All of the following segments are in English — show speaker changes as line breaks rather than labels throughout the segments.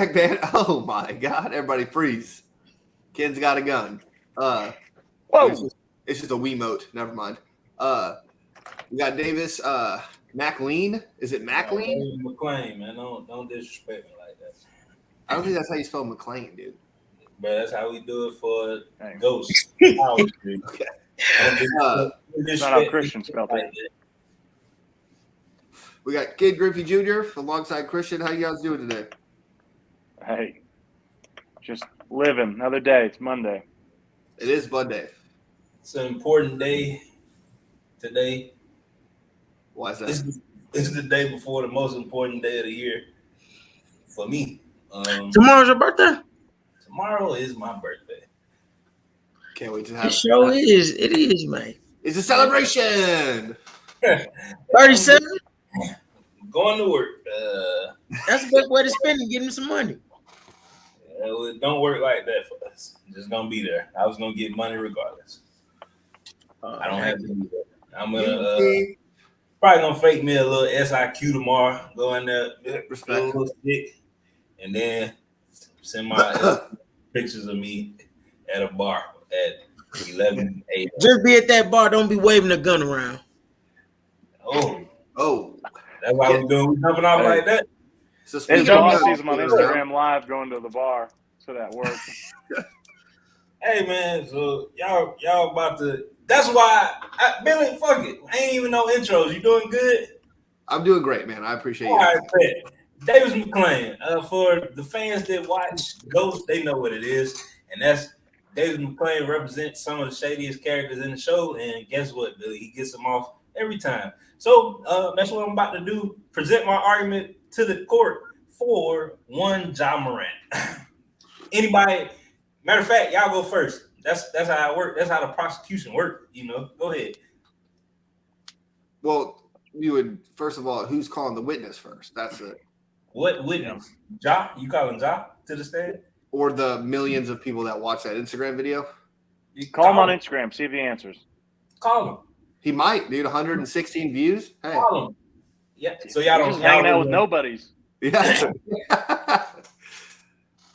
back band. Oh my God! Everybody freeze. Ken's got a gun.
Whoa!
It's just a Wiimote. Never mind. We got Davis. McLean. Is it McLean?
McLean, man. Don't disrespect me like that.
I don't think that's how you spell McLean, dude.
But that's how we do it for Ghost.
Okay.
That's not how Christian spelled it.
We got Kid Griffey Jr. alongside Christian. How you guys doing today?
Hey, just living. Another day. It's Monday.
It is Monday.
It's an important day today.
Why is that?
This is the day before the most important day of the year for me.
Tomorrow's your birthday?
Tomorrow is my birthday.
Can't wait to have
it. Sure is. It is, man.
It's a celebration.
37?
Going to work.
That's a good way to spend it. Give him some money.
It don't work like that for us. I'm just gonna be there. I was gonna get money regardless. I don't have to do that. I'm gonna probably gonna fake me a little SIQ tomorrow. Go in there, a little stick, and then send my pictures of me at a bar at 11 a.m.
Just be at that bar. Don't be waving a gun around.
Oh. That's why we're doing. We jumping off like that.
His boss sees him on Instagram Live going to the bar, so that works.
Hey man, so y'all about to. That's why, Billy. Fuck it. I ain't even no intros. You doing good?
I'm doing great, man. I appreciate you.
All right, Davis McLean. For the fans that watch Ghost, they know what it is, and that's Davis McLean represents some of the shadiest characters in the show. And guess what, Billy? He gets them off every time. So that's what I'm about to do. Present my argument to the court for one Ja Morant. Anybody? Matter of fact, y'all go first. That's how it works. That's how the prosecution works. Go ahead.
Well, you would first of all, who's calling the witness first? That's it.
What witness? Ja? You calling Ja to the stand?
Or the millions of people that watch that Instagram video?
You call him on Instagram. See if he answers.
Call him.
He might, dude. 116 views. Hey.
Call him. Yeah. So y'all don't
hanging out with nobodies.
Yeah.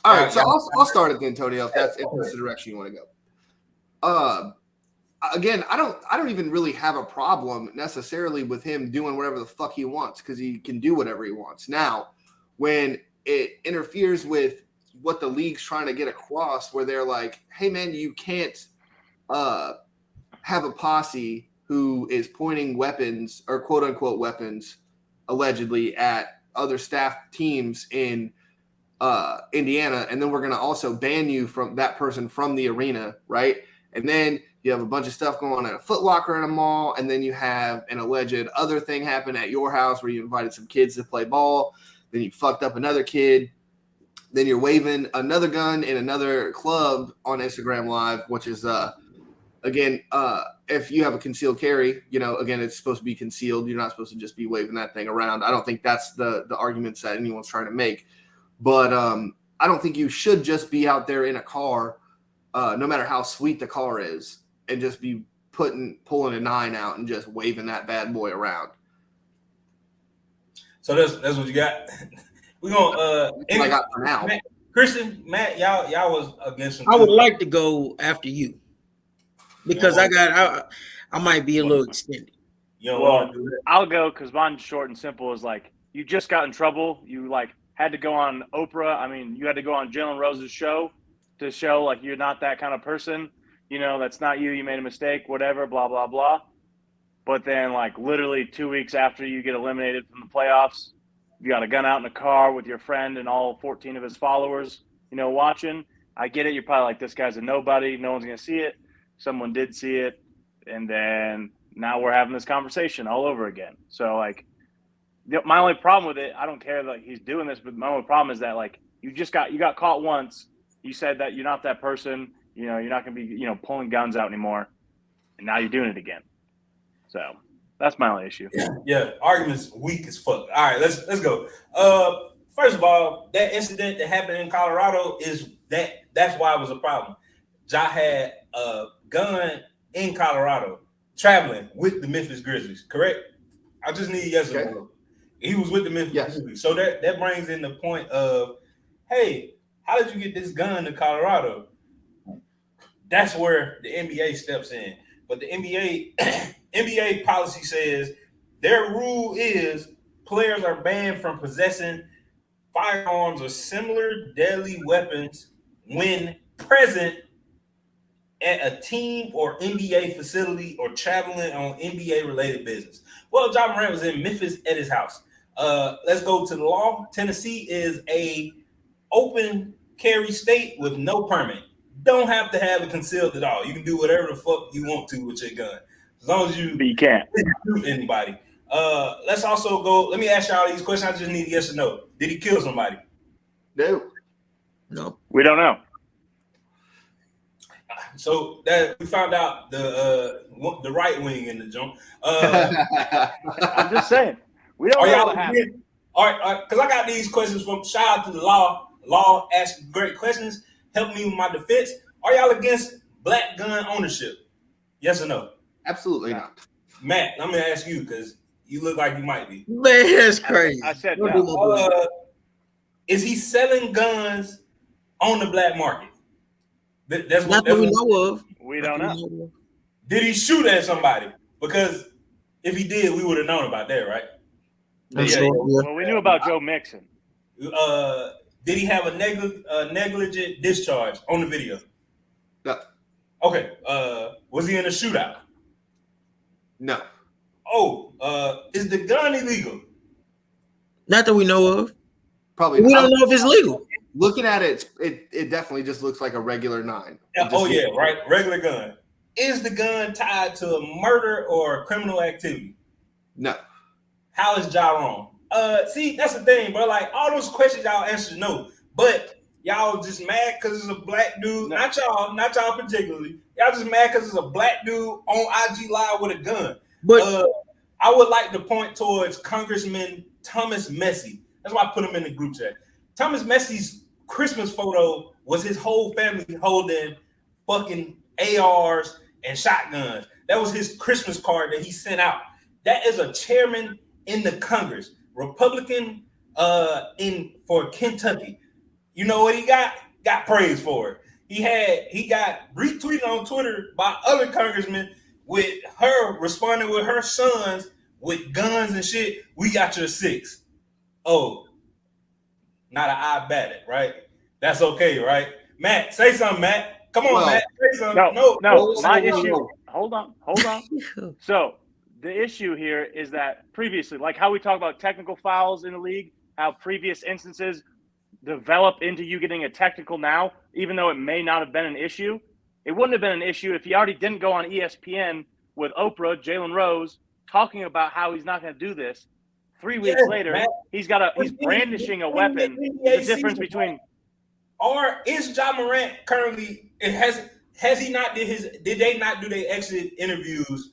All right. So I'll start it then, Tonio, if that's the direction you want to go. Again, I don't even really have a problem necessarily with him doing whatever the fuck he wants because he can do whatever he wants. Now, when it interferes with what the league's trying to get across, where they're like, "Hey, man, you can't have a posse who is pointing weapons or quote unquote weapons allegedly at other staff teams in Indiana, and then we're going to also ban you from that person from the arena, right?" And then you have a bunch of stuff going on at a Foot Locker in a mall, and then you have an alleged other thing happen at your house where you invited some kids to play ball, then you fucked up another kid, then you're waving another gun in another club on Instagram Live, which is again, if you have a concealed carry, again, it's supposed to be concealed. You're not supposed to just be waving that thing around. I don't think that's the arguments that anyone's trying to make. But I don't think you should just be out there in a car, no matter how sweet the car is, and just be pulling a 9 out and just waving that bad boy around.
So that's what you got. We're gonna
I got for now.
Christian, Matt, y'all was against him.
I would like to go after you because I might be a little extended.
You don't want to do that?
I'll go because mine's short and simple. Is like you just got in trouble. You had to go on Oprah. I mean, you had to go on Jalen Rose's show to show like you're not that kind of person. That's not you. You made a mistake. Whatever. Blah blah blah. But then, literally 2 weeks after you get eliminated from the playoffs, you got a gun out in a car with your friend and all 14 of his followers, watching. I get it. You're probably like, this guy's a nobody. No one's going to see it. Someone did see it. And then now we're having this conversation all over again. So, my only problem with it, I don't care that he's doing this, but my only problem is that, you got caught once. You said that you're not that person. You're not going to be, pulling guns out anymore. And now you're doing it again. So that's my only issue.
Yeah, argument's weak as fuck. All right, let's go. First of all, that incident that happened in Colorado that's why it was a problem. Ja had a gun in Colorado traveling with the Memphis Grizzlies, correct? I just need yes or no. He was with the Memphis Grizzlies. So that brings in the point of hey, how did you get this gun to Colorado? That's where the NBA steps in. But the NBA policy says their rule is players are banned from possessing firearms or similar deadly weapons when present at a team or NBA facility or traveling on NBA related business. Well, Ja Morant was in Memphis at his house. Let's go to the law. Tennessee is a open carry state with no permit. Don't have to have it concealed at all. You can do whatever the fuck you want to with your gun, as long as you
But you can't
shoot anybody. Let's also go. Let me ask y'all these questions. I just need a yes or no. Did he kill somebody?
No.
We don't know.
So that we found out the right wing in the jump.
I'm just saying. We don't
Are
know
y'all
what happened.
all right, because I got these questions from shout out to the law. Law asked great questions. Help me with my defense. Are y'all against black gun ownership? Yes or no?
Absolutely not.
Matt, let me ask you because you look like you might be.
Man, that's crazy.
I said
Don't
no.
do no bullshit.
Is he selling guns on the black market? That's
Not that we know of.
We
Not
don't
that
know.
we of.
Did he shoot at somebody? Because if he did, we would have known about that, right?
I'm
Yeah.
sure, yeah.
Well, we knew about Joe Mixon.
Did he have a negligent discharge on the video?
No.
Okay. Was he in a shootout?
No.
Oh, is the gun illegal?
Not that we know of.
Probably
We
not.
don't know if it's legal.
Looking at it, it definitely just looks like a regular 9.
Right. Regular gun. Is the gun tied to a murder or a criminal activity?
No.
How is Ja wrong? See, that's the thing, bro. Like all those questions y'all answer no, but y'all just mad because it's a black dude.
No.
Not y'all particularly. Y'all just mad because it's a black dude on IG Live with a gun.
But
I would like to point towards Congressman Thomas Messi. That's why I put him in the group chat. Thomas Messi's Christmas photo was his whole family holding fucking ARs and shotguns. That was his Christmas card that he sent out. That is a chairman in the Congress, Republican for Kentucky. You know what he got? Got praise for it. He got retweeted on Twitter by other congressmen with her responding with her sons with guns and shit. We got your 6. Oh, not an I bat it, right? That's okay, right? Matt, say something, Matt. Come on, Matt. Say something.
No. My issue. Hold on. So the issue here is that previously, like how we talk about technical fouls in the league, how previous instances develop into you getting a technical now, even though it may not have been an issue. It wouldn't have been an issue if he already didn't go on ESPN with Oprah, Jalen Rose, talking about how he's not going to do this. 3 weeks later,
Matt.
he's brandishing a weapon. The difference between
or is Ja Morant currently has he not did they not do their exit interviews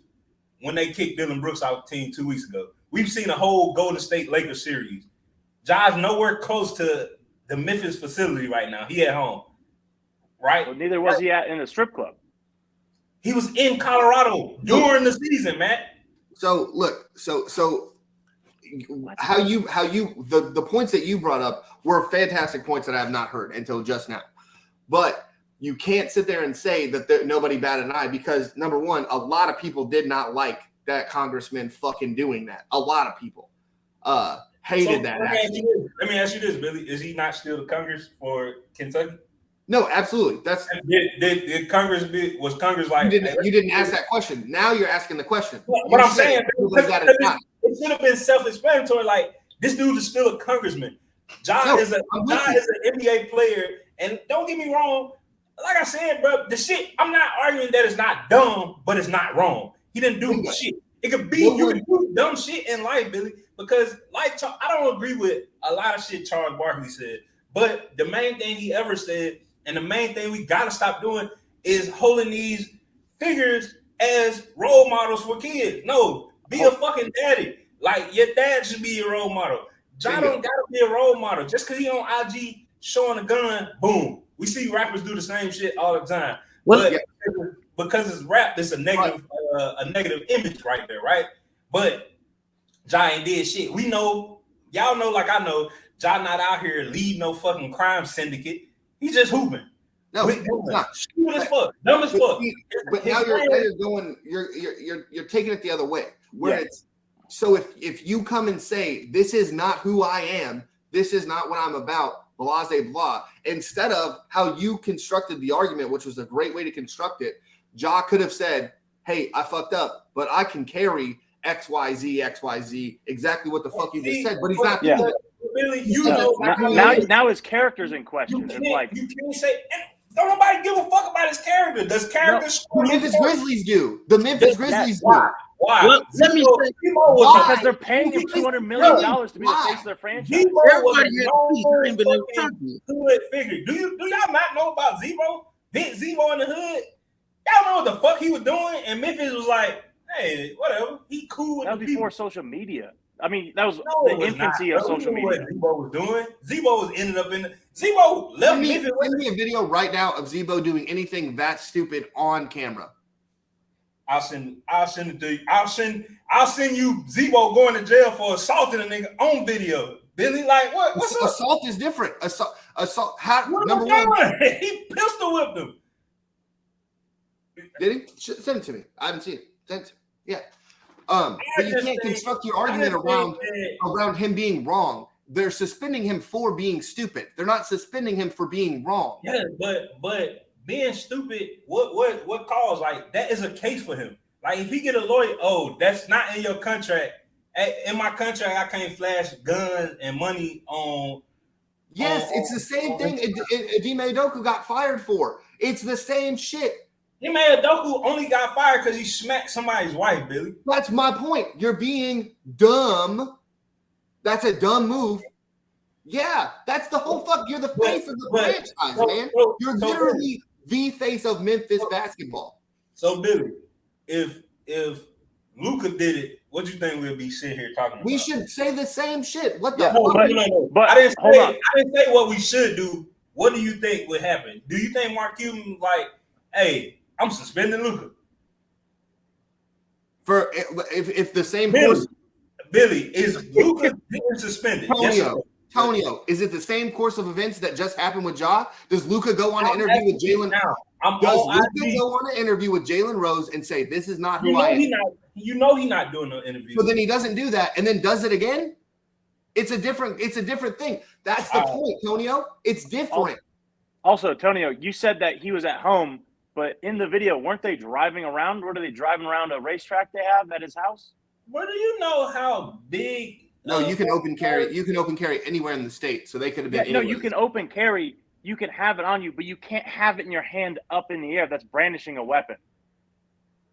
when they kicked Dylan Brooks out the team 2 weeks ago? We've seen a whole Golden State Lakers series. Ja's nowhere close to the Memphis facility right now. He at home, right?
Well, neither was he in a strip club.
He was in Colorado during the season, Matt.
So look, so how you the points that you brought up were fantastic points that I have not heard until just now. But you can't sit there and say that nobody batted an eye because number one, a lot of people did not like that congressman fucking doing that. A lot of people hated that.
Let me ask you this, Billy. Is he not still the Congress for Kentucky?
No, absolutely. That's
did Congress was Congress like
you didn't ask that question. Now you're asking the question.
What I'm saying, it should have been self-explanatory. Like this dude is still a congressman. Ja is an NBA player, and don't get me wrong. Like I said, bro, the shit. I'm not arguing that it's not dumb, but it's not wrong. He didn't do shit. It could be you can do dumb shit in life, Billy. Because like I don't agree with a lot of shit Charles Barkley said, but the main thing he ever said, and the main thing we gotta stop doing is holding these figures as role models for kids. No, be a fucking daddy. Like your dad should be your role model. Ja don't gotta be a role model. Just because he on IG showing a gun, boom. We see rappers do the same shit all the time. But because it's rap, it's a negative image right there, right? But Ja ain't did shit. We know, y'all know, like I know, Ja not out here leading no fucking crime syndicate. He's just hooping.
No, it's not.
Stupid as fuck, dumb as fuck.
But now you're going, you're taking it the other way. Where it's so if you come and say this is not who I am, this is not what I'm about, blah blah blah, instead of how you constructed the argument, which was a great way to construct it, Ja could have said, "Hey, I fucked up, but I can carry XYZ, exactly what the fuck you just said," but he's not doing it.
Really,
now his character's in question. It's like
you can't say. Don't nobody give a fuck about his character. Does character
the Memphis Grizzlies do? The Memphis Grizzlies do.
Why?
Well, let me say,
because they're paying him $200 million to be the face of their franchise.
Everybody hood figure. Do y'all not know about Zebo? Big Zebo in the hood. Y'all know what the fuck he was doing, and Memphis was like, "Hey, whatever. He cool."
That was before social media. I mean, that was the infancy of social media.
What Zebo was doing. Zebo was ended up in the Zebo left Memphis.
Send me a video right now of Zebo doing anything that stupid on camera.
I'll send it to you. I'll send you Zebo going to jail for assaulting a nigga on video. Billy, like what? What's up?
Assault is different. Assault. How,
what
number one,
he pistol whipped him.
Did he? Send it to me. I haven't seen it. Send it to me. Yeah. But you can't construct your argument around him being wrong. They're suspending him for being stupid. They're not suspending him for being wrong.
Yeah, but being stupid, what cause? Like that is a case for him. Like if he get a lawyer, that's not in your contract. In my contract, I can't flash guns and money on.
Yes, it's the same thing. Dime Doku got fired for. It's the same shit.
Dime Doku only got fired because he smacked somebody's wife, Billy.
That's my point. You're being dumb. That's a dumb move. Yeah, that's the whole fuck. You're the face of the franchise, man. You're literally the face of Memphis basketball.
So, Billy, if Luka did it, what do you think we'll be sitting here talking about?
We should say the same shit. What the fuck?
But
I didn't say what we should do. What do you think would happen? Do you think Mark Cuban like, hey, I'm suspending Luka?
For if the same
Billy, is Luka being suspended?
Tonio, is it the same course of events that just happened with Ja? Does Luka go on an interview with Jalen? Does Luka go on an interview with Jalen Rose and say, "This is not who I am"?
He's not doing no interview.
So then he doesn't do that, and then does it again. It's a different thing. That's the point, Tonio. It's different.
Also, Tonio, you said that he was at home, but in the video, weren't they driving around? What are they driving around a racetrack they have at his house?
What do you know how big?
No, you can open carry. You can open carry anywhere in the state, so they could have been.
No, you can open carry. You can have it on you, but you can't have it in your hand up in the air. That's brandishing a weapon.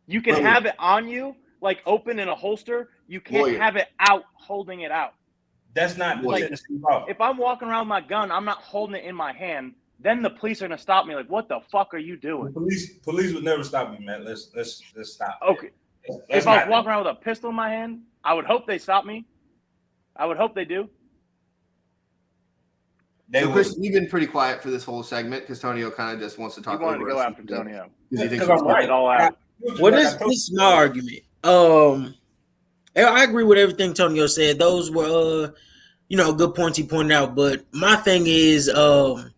You can have it on you, like open in a holster. You can't have it out, holding it out.
That's not
like if I'm walking around with my gun, I'm not holding it in my hand. Then the police are gonna stop me. Like, what the fuck are you doing?
Police would never stop you, man. Let's stop.
Okay. If I was walking around with a pistol in my hand, I would hope they stop me. I would hope they do.
So, Chris, you've been pretty quiet for this whole segment because Tonio kind of just wants to talk.
He wanted to go after Tonio
because he thinks
I'm right. It all out.
Well, this is my argument. I agree with everything Tonio said. Those were, good points he pointed out. But my thing is,
also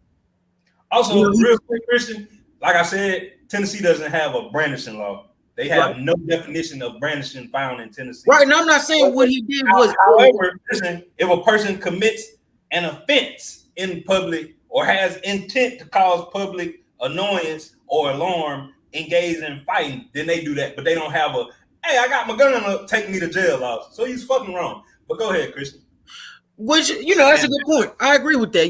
real quick, Christian. Like I said, Tennessee doesn't have a brandishing law. They have no definition of brandishing found in Tennessee.
Right, and I'm not saying what he did was.
However, listen, if a person commits an offense in public or has intent to cause public annoyance or alarm, engage in fighting, then they do that. But they don't have a, hey, I got my gun and take me to jail laws. So he's fucking wrong. But go ahead, Christian.
Which, that's a good point. I agree with that.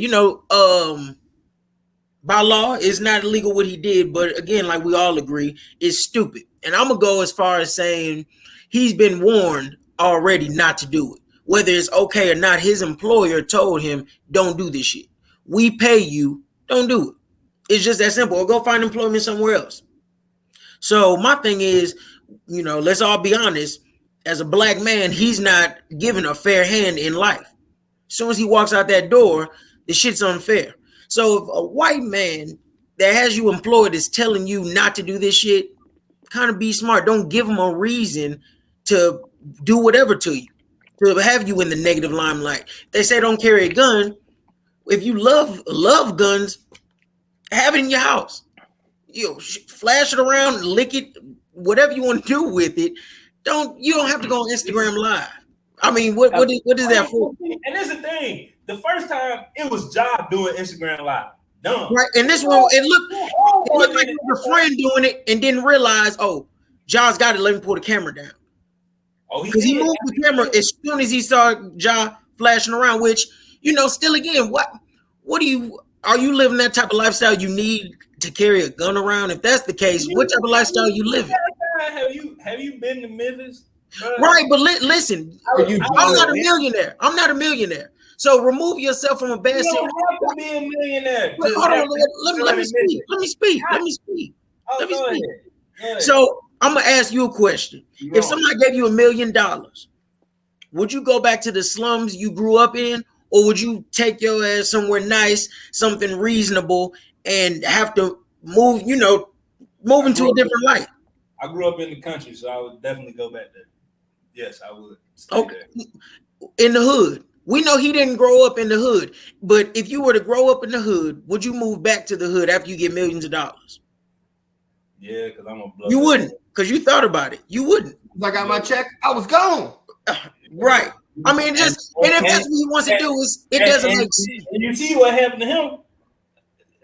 By law, it's not illegal what he did. But again, like we all agree, it's stupid. And I'm going to go as far as saying he's been warned already not to do it. Whether it's okay or not, his employer told him, don't do this shit. We pay you, don't do it. It's just that simple. Or go find employment somewhere else. So my thing is, let's all be honest. As a black man, he's not given a fair hand in life. As soon as he walks out that door, the shit's unfair. So if a white man that has you employed is telling you not to do this shit, kind of be smart. Don't give him a reason to do whatever to you. to have you in the negative limelight. They say don't carry a gun. If you love guns, have it in your house. Flash it around, lick it, whatever you want to do with it. You don't have to go on Instagram Live. I mean, what is that for?
And that's the thing. The first time it was Ja doing Instagram Live. Dumb.
Right. And this one, it looked like it was a friend doing it and didn't realize, Ja's got it. Let me pull the camera down. Because he moved the camera as soon as he saw Ja flashing around, which, still again, are you living that type of lifestyle you need to carry a gun around? If that's the case, what type of lifestyle you living?
Have you been to Memphis?
Right, but listen, I'm not a millionaire. So remove yourself from a bad situation.
You don't have to be a millionaire.
Hold on, let me speak. Go ahead. So I'm gonna ask you a question. If somebody gave you $1 million, would you go back to the slums you grew up in, or would you take your ass somewhere nice, something reasonable, and have to move into a different life?
I grew up in the country, so I would definitely go back there. Yes, I would.
Okay. In the hood. We know he didn't grow up in the hood, but if you were to grow up in the hood, would you move back to the hood after you get millions of dollars?
Yeah, because I'm a blood.
You wouldn't, because you thought about it. You wouldn't.
I got my check, I was gone.
Right. I mean, and if that's what he wants to do, it doesn't make sense.
And you see what happened to him.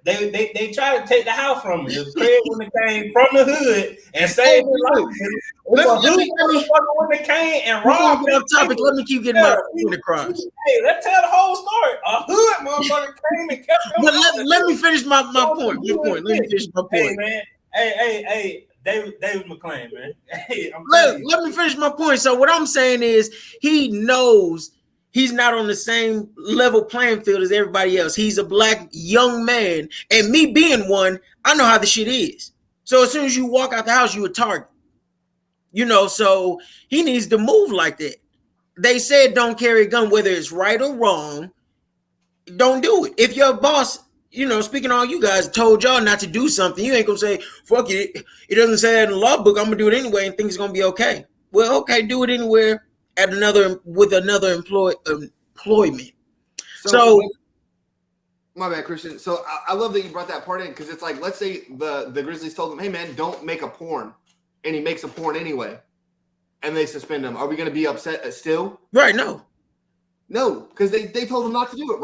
They tried to take the house from him. The crib when it came from the hood and saved his life. Let
me keep getting my point across.
Hey, let's tell the whole story. A hood motherfucker came and kept him.
But let me finish my point. Let me finish my point.
Hey, man. Hey, David McClain, man. Hey,
let me finish my point. So what I'm saying is he knows he's not on the same level playing field as everybody else. He's a black young man. And me being one, I know how the shit is. So as soon as you walk out the house, you a target. So he needs to move like that. They said don't carry a gun, whether it's right or wrong. Don't do it. If your boss, speaking to all you guys, told y'all not to do something, you ain't gonna say, fuck it. It doesn't say that in the law book. I'm gonna do it anyway and think it's gonna be okay. Well, okay, do it anywhere with another employment. So
my bad, Christian. So I love that you brought that part in, because it's like, let's say the Grizzlies told him, hey man, don't make a porn, and he makes a porn anyway, and they suspend him. Are we going to be upset still?
Right. No,
because they told him not to do it.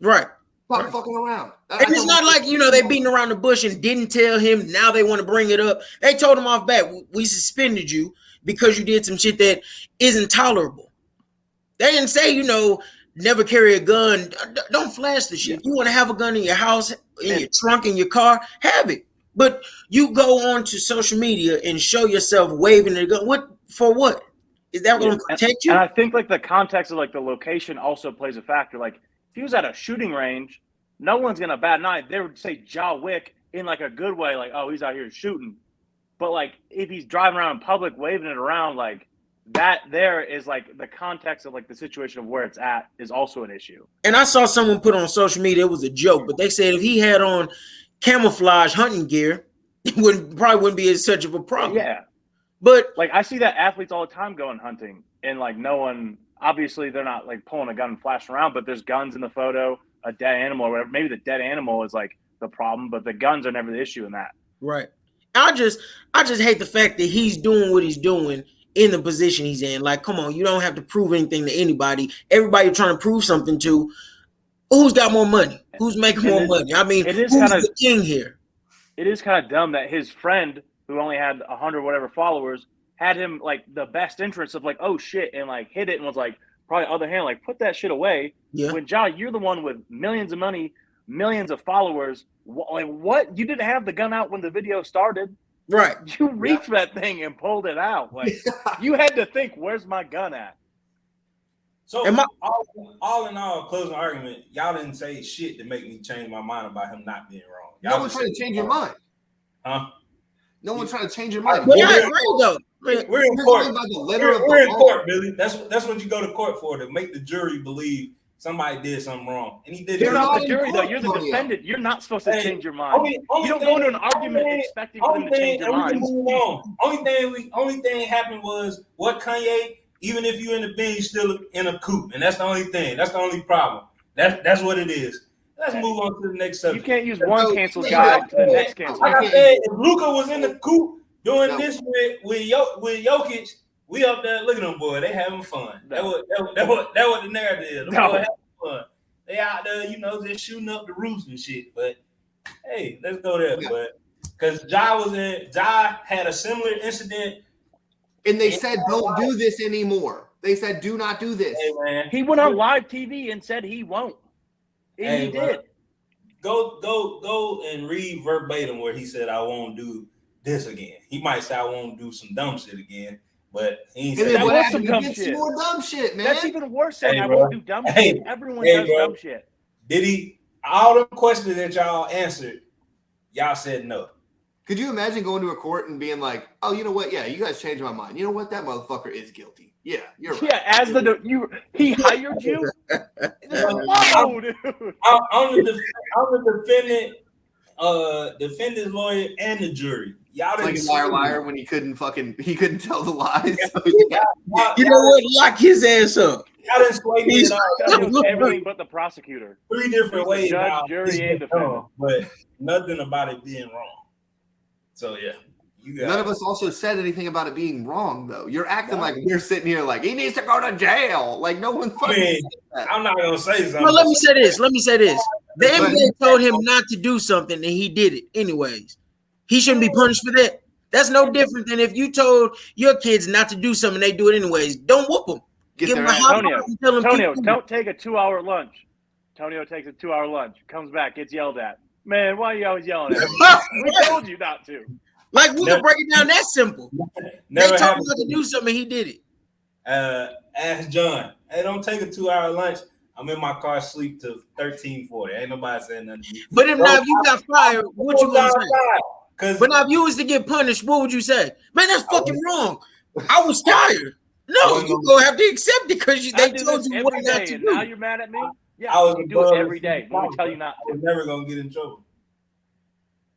Right.
Stop fucking around.
And it's not like, they beating around the bush and didn't tell him. Now they want to bring it up. They told him off bat, we suspended you because you did some shit that isn't tolerable. They didn't say, never carry a gun. Don't flash the shit. If you want to have a gun in your house, in your trunk, in your car, have it. But you go on to social media and show yourself waving the gun. What? Is that going to protect you?
And I think the context of the location also plays a factor. Like if he was at a shooting range, no one's going to bat an eye. They would say Ja Wick in a good way, oh, he's out here shooting. But if he's driving around in public waving it around, that there is the context of the situation of where it's at is also an issue.
And I saw someone put on social media, it was a joke, but they said if he had on camouflage hunting gear, it probably wouldn't be as such of a problem.
Yeah.
But
I see that athletes all the time going hunting, and no one, obviously they're not pulling a gun and flashing around, but there's guns in the photo, a dead animal or whatever. Maybe the dead animal is the problem, but the guns are never the issue in that.
Right. I just hate the fact that he's doing what he's doing in the position he's in. Come on, you don't have to prove anything to anybody. Everybody you're trying to prove something to, who's got more money? Who's making more money? I mean, who's the king here? It
is kind of dumb that his friend, who only had 100 whatever followers, had him the best interest of oh shit, and hit it and was probably other hand put that shit away.
Yeah.
When Ja, you're the one with millions of money, millions of followers. What? You didn't have the gun out when the video started.
Right.
You reached that thing and pulled it out. You had to think, where's my gun at?
So all in all, closing argument, y'all didn't say shit to make me change my mind about him not being wrong.
No one's trying to change your mind.
Huh?
No one's trying to change your mind.
We're
in court. We're in court, Billy. That's what you go to court for, to make the jury believe somebody did something wrong. And he did.
You're not the jury, though. You're the defendant. You're not supposed to change your mind. You don't go into an argument expecting for them to change their mind.
Only thing happened was what Kanye Even if you in the bin, you still in a coop, and that's the only thing. That's the only problem. That's what it is. Let's move on to the next subject.
You can't use one cancel
yeah,
guy to the next cancel.
Like I said, if Luka was in the coop doing this with Jokic, we up there. Look at them boy. They having fun.
No.
That what the narrative is. The
No.
boy having fun. They out there, just shooting up the roofs and shit. But hey, let's go there.
Yeah.
But because Ja had a similar incident.
And they said, don't do this anymore. They said, do not do this.
Hey, man.
He went on live TV and said he won't. And he did.
Go and read verbatim where he said, I won't do this again. He might say, I won't do some dumb shit again. But he ain't
And
said
then what
was
happened?
some
You
dumb
get some
shit.
more dumb shit, man.
That's even worse than I
bro.
won't do dumb shit. Everyone does
bro.
dumb shit.
Did he? All the questions that y'all answered, y'all said no.
Could you imagine going to a court and being like, oh, you know what? Yeah, you guys changed my mind. You know what? That motherfucker is guilty. Yeah, you're right.
Yeah, he hired you? Whoa, dude.
I'm the defendant's lawyer and the jury. Y'all
It's
didn't
like a liar when he couldn't tell the lies.
You know what? Lock his ass up.
Y'all didn't sway me at all.
That was everything but the prosecutor.
3 different ways.
Judge,
now.
jury,
It's
and
been
defendant.
wrong, but nothing about it being wrong. So yeah, you got
None of us also said anything about it being wrong, though. You're acting like we're sitting here like he needs to go to jail. Like no one fucking said that.
I'm not gonna say something.
Well, let me say this. The NBA told him not to do something, and he did it anyways. He shouldn't be punished for that. That's no different than if you told your kids not to do something, they do it anyways. Don't whoop them.
Get
Give
their
them a
ass-
hot
Tonio,
dog and tell them
Tonio,
keep
don't take a 2-hour lunch. Tonio takes a 2-hour lunch, comes back, gets yelled at. Man, why are you always yelling at me? We told you not to.
Like, we can break it down that simple. They
Never
told him
happened.
not to do something, he did it.
Ask John. Hey, don't take a 2-hour lunch. I'm in my car sleep till 13:40. Ain't nobody saying nothing to me.
But if now if you got fired, what you gonna say?
Because
But now if you was to get punished, what would you say? Man, that's fucking wrong. I was tired. No, you gonna have to accept it because
I
they
do
told
this
you what
every
not
day,
to
and
do.
now you're mad at me? Yeah,
I was
you do it
above
every day when we tell you not
I was never gonna get in trouble.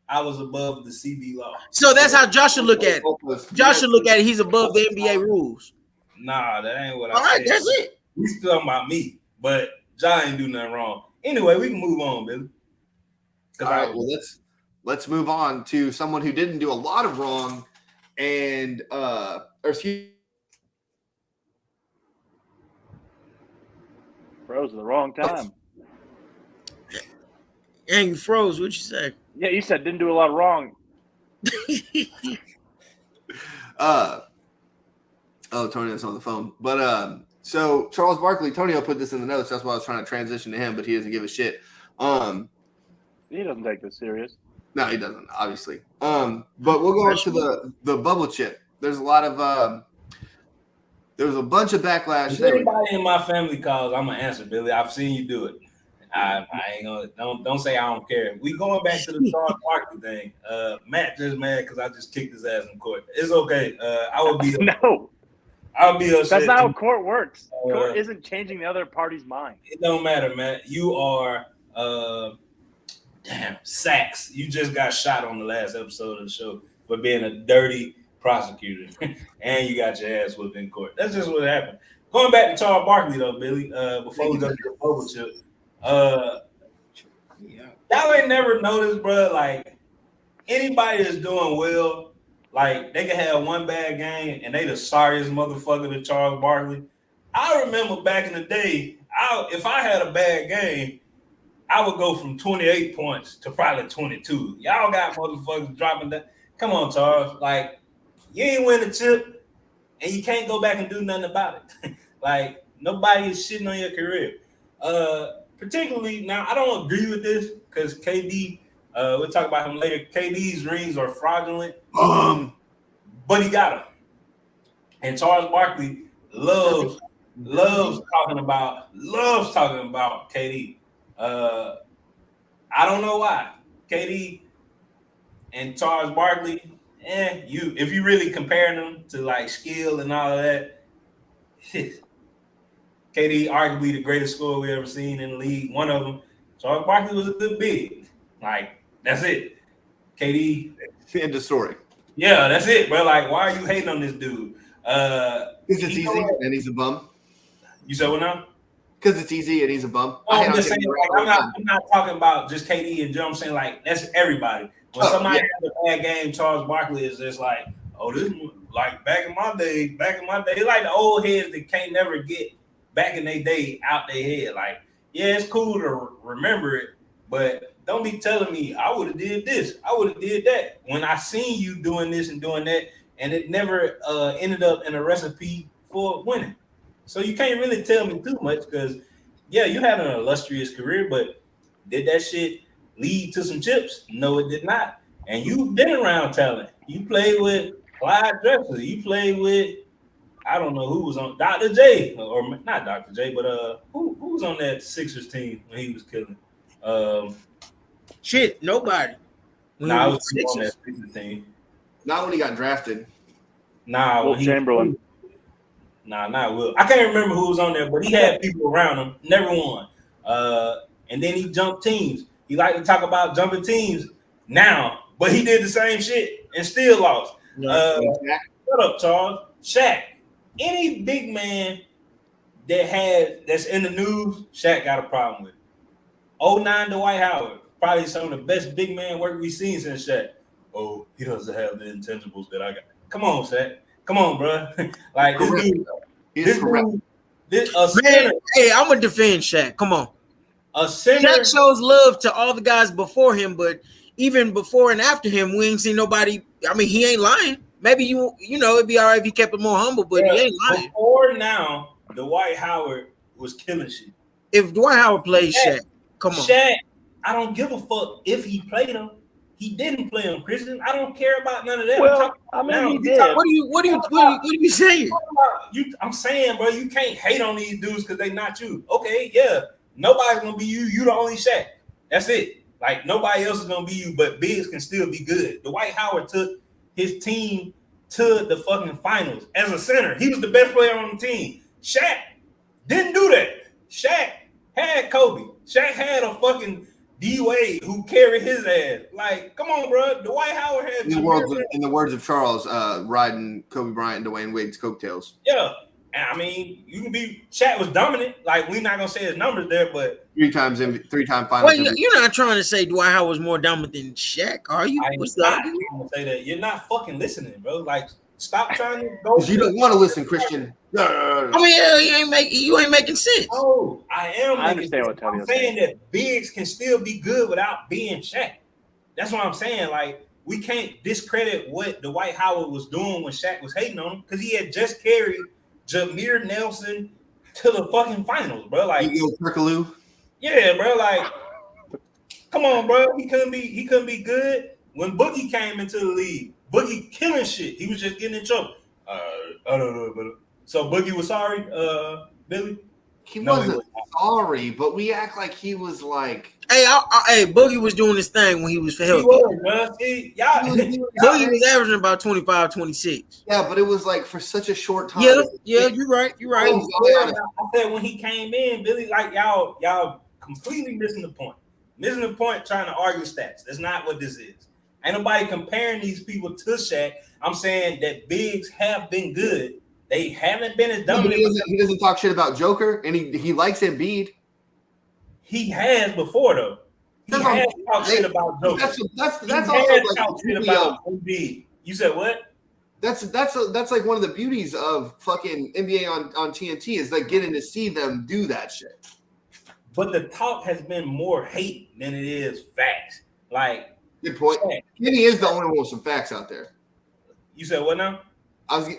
I was above the CB law.
So that's how Josh should look at it. Josh should look at it. He's above the NBA rules.
Nah, that ain't what I
All right,
said.
that's it.
We still talking about me, but John ain't do nothing wrong. Anyway, we can move on, Billy.
All right, well let's move on to someone who didn't do a lot of wrong, and
Froze at the wrong time.
And you froze. What'd you say?
Yeah, you said didn't do a lot wrong.
Tonio's on the phone. But so Charles Barkley, Tonio put this in the notes. That's why I was trying to transition to him, but he doesn't give a shit.
He doesn't take this serious.
No, he doesn't, obviously. But we'll go into the bubble chip. There's a lot of there was a bunch of backlash.
If anybody in my family calls, I'm gonna answer, Billy. I've seen you do it. I ain't gonna don't say I don't care. We going back to the Charles Barkley thing. Matt just mad because I just kicked his ass in court. It's okay. I would be
No,
I'll be upset.
that's not how court works. Court isn't changing the other party's mind.
It don't matter, man. You are Sachs. You just got shot on the last episode of the show for being a dirty prosecutor, and you got your ass whipped in court. That's just what happened. Going back to Charles Barkley though, Billy. Before we go to the bubble chip, y'all ain't never noticed, bro. Like anybody that's doing well, like they can have one bad game and they the sorriest motherfucker to Charles Barkley. I remember back in the day, if I had a bad game, I would go from 28 points to probably 22. Y'all got motherfuckers dropping that. Come on, Charles. Like, you ain't win the chip, and you can't go back and do nothing about it. Like, nobody is shitting on your career. Particularly, now, I don't agree with this, because KD, we'll talk about him later. KD's rings are fraudulent, but he got them. And Charles Barkley loves talking about KD. I don't know why. KD and Charles Barkley, if you really comparing them to like skill and all of that, KD arguably the greatest scorer we ever seen in the league. One of them. Charles Barkley was a good big. Like, that's it. KD.
End of story.
Yeah, that's it, bro. Like, why are you hating on this dude?
Because it's easy and he's a bum.
You said what now?
Because it's easy and he's a bum.
No, I'm just saying, like, I'm not talking about just KD and Joe. I'm saying, like, that's everybody. When somebody has a bad game, Charles Barkley is just like, oh, this is like back in my day. It's like the old heads that can't never get back in their day out their head. Like, yeah, it's cool to remember it, but don't be telling me I would have did this, I would have did that. When I seen you doing this and doing that, and it never ended up in a recipe for winning. So you can't really tell me too much because, yeah, you had an illustrious career, but did that shit lead to some chips? No, it did not. And you've been around talent. You played with Clyde Drexler. You played with, I don't know who was on Dr. J, or not Dr. J, but who was on that Sixers team when he was killing?
Shit, nobody.
I was on that Sixers team.
Not when he got drafted.
Will Chamberlain.
Not Will. I can't remember who was on there, but he had people around him. Never won. And then he jumped teams. He liked to talk about jumping teams now, but he did the same shit and still lost. Shut up, Charles. Shaq. Any big man that's in the news, Shaq got a problem with. 09 Dwight Howard, probably some of the best big man work we've seen since Shaq. Oh, he doesn't have the intangibles that I got. Come on, Shaq. Come on, bro. Like this dude,
man. Hey, I'm gonna defend Shaq. Come on.
A center.
Shaq shows love to all the guys before him, but even before and after him, we ain't seen nobody. I mean, he ain't lying. Maybe you know it'd be all right if he kept it more humble, but he ain't lying.
Before now, Dwight Howard was killing shit.
If Dwight Howard plays Shaq, come on.
Shaq, I don't give a fuck if he played him. He didn't play him, Christian. I don't care about none of that.
Well, I mean, he did.
What are you saying?
I'm saying, bro, you can't hate on these dudes because they not you. Okay, yeah, nobody's gonna be you. You the only Shaq. That's it. Like nobody else is gonna be you, but bigs can still be good. Dwight Howard took his team to the fucking finals as a center. He was the best player on the team. Shaq didn't do that. Shaq had Kobe. Shaq had a fucking D-Wade who carried his ass. Like, come on, bro. Dwight Howard had
in the words of Charles, riding Kobe Bryant and Dwayne Wade's coattails.
Yeah. And I mean, you can be Shaq was dominant. Like, we're not gonna say his numbers there, but
three-time finals.
Well, you're not trying to say Dwight Howard was more dominant than Shaq, are you?
I'm not gonna say that. You're not fucking listening, bro. Like, stop trying to go.
You don't want to listen, Christian. No.
I mean, you ain't making sense.
Oh, I am.
I understand what Tonio
I'm saying that bigs can still be good without being Shaq. That's what I'm saying. Like, we can't discredit what Dwight Howard was doing when Shaq was hating on him because he had just carried Jameer Nelson to the fucking finals, bro. Like, yeah, bro. Like, come on, bro. He couldn't be good when Boogie came into the league. Boogie killing shit. He was just getting in trouble. I don't know, but so Boogie was sorry, Billy.
He wasn't sorry, but we act like he was like.
Hey, Boogie was doing his thing when he was healthy.
Boogie
was averaging about 25, 26.
Yeah, but it was like for such a short time.
Yeah, you're right.
I said when he came in, Billy, like y'all completely missing the point. Missing the point, trying to argue stats. That's not what this is. Ain't nobody comparing these people to Shaq. I'm saying that bigs have been good. They haven't been as dominant.
He doesn't talk shit about Joker, and he likes Embiid.
He has before though. He has talked shit about Joker.
That's also like
shit about Embiid. You said what?
That's like one of the beauties of fucking NBA on TNT is like getting to see them do that shit.
But the talk has been more hate than it is facts. Like,
good point. Kenny is the only one with some facts out there.
You said what now?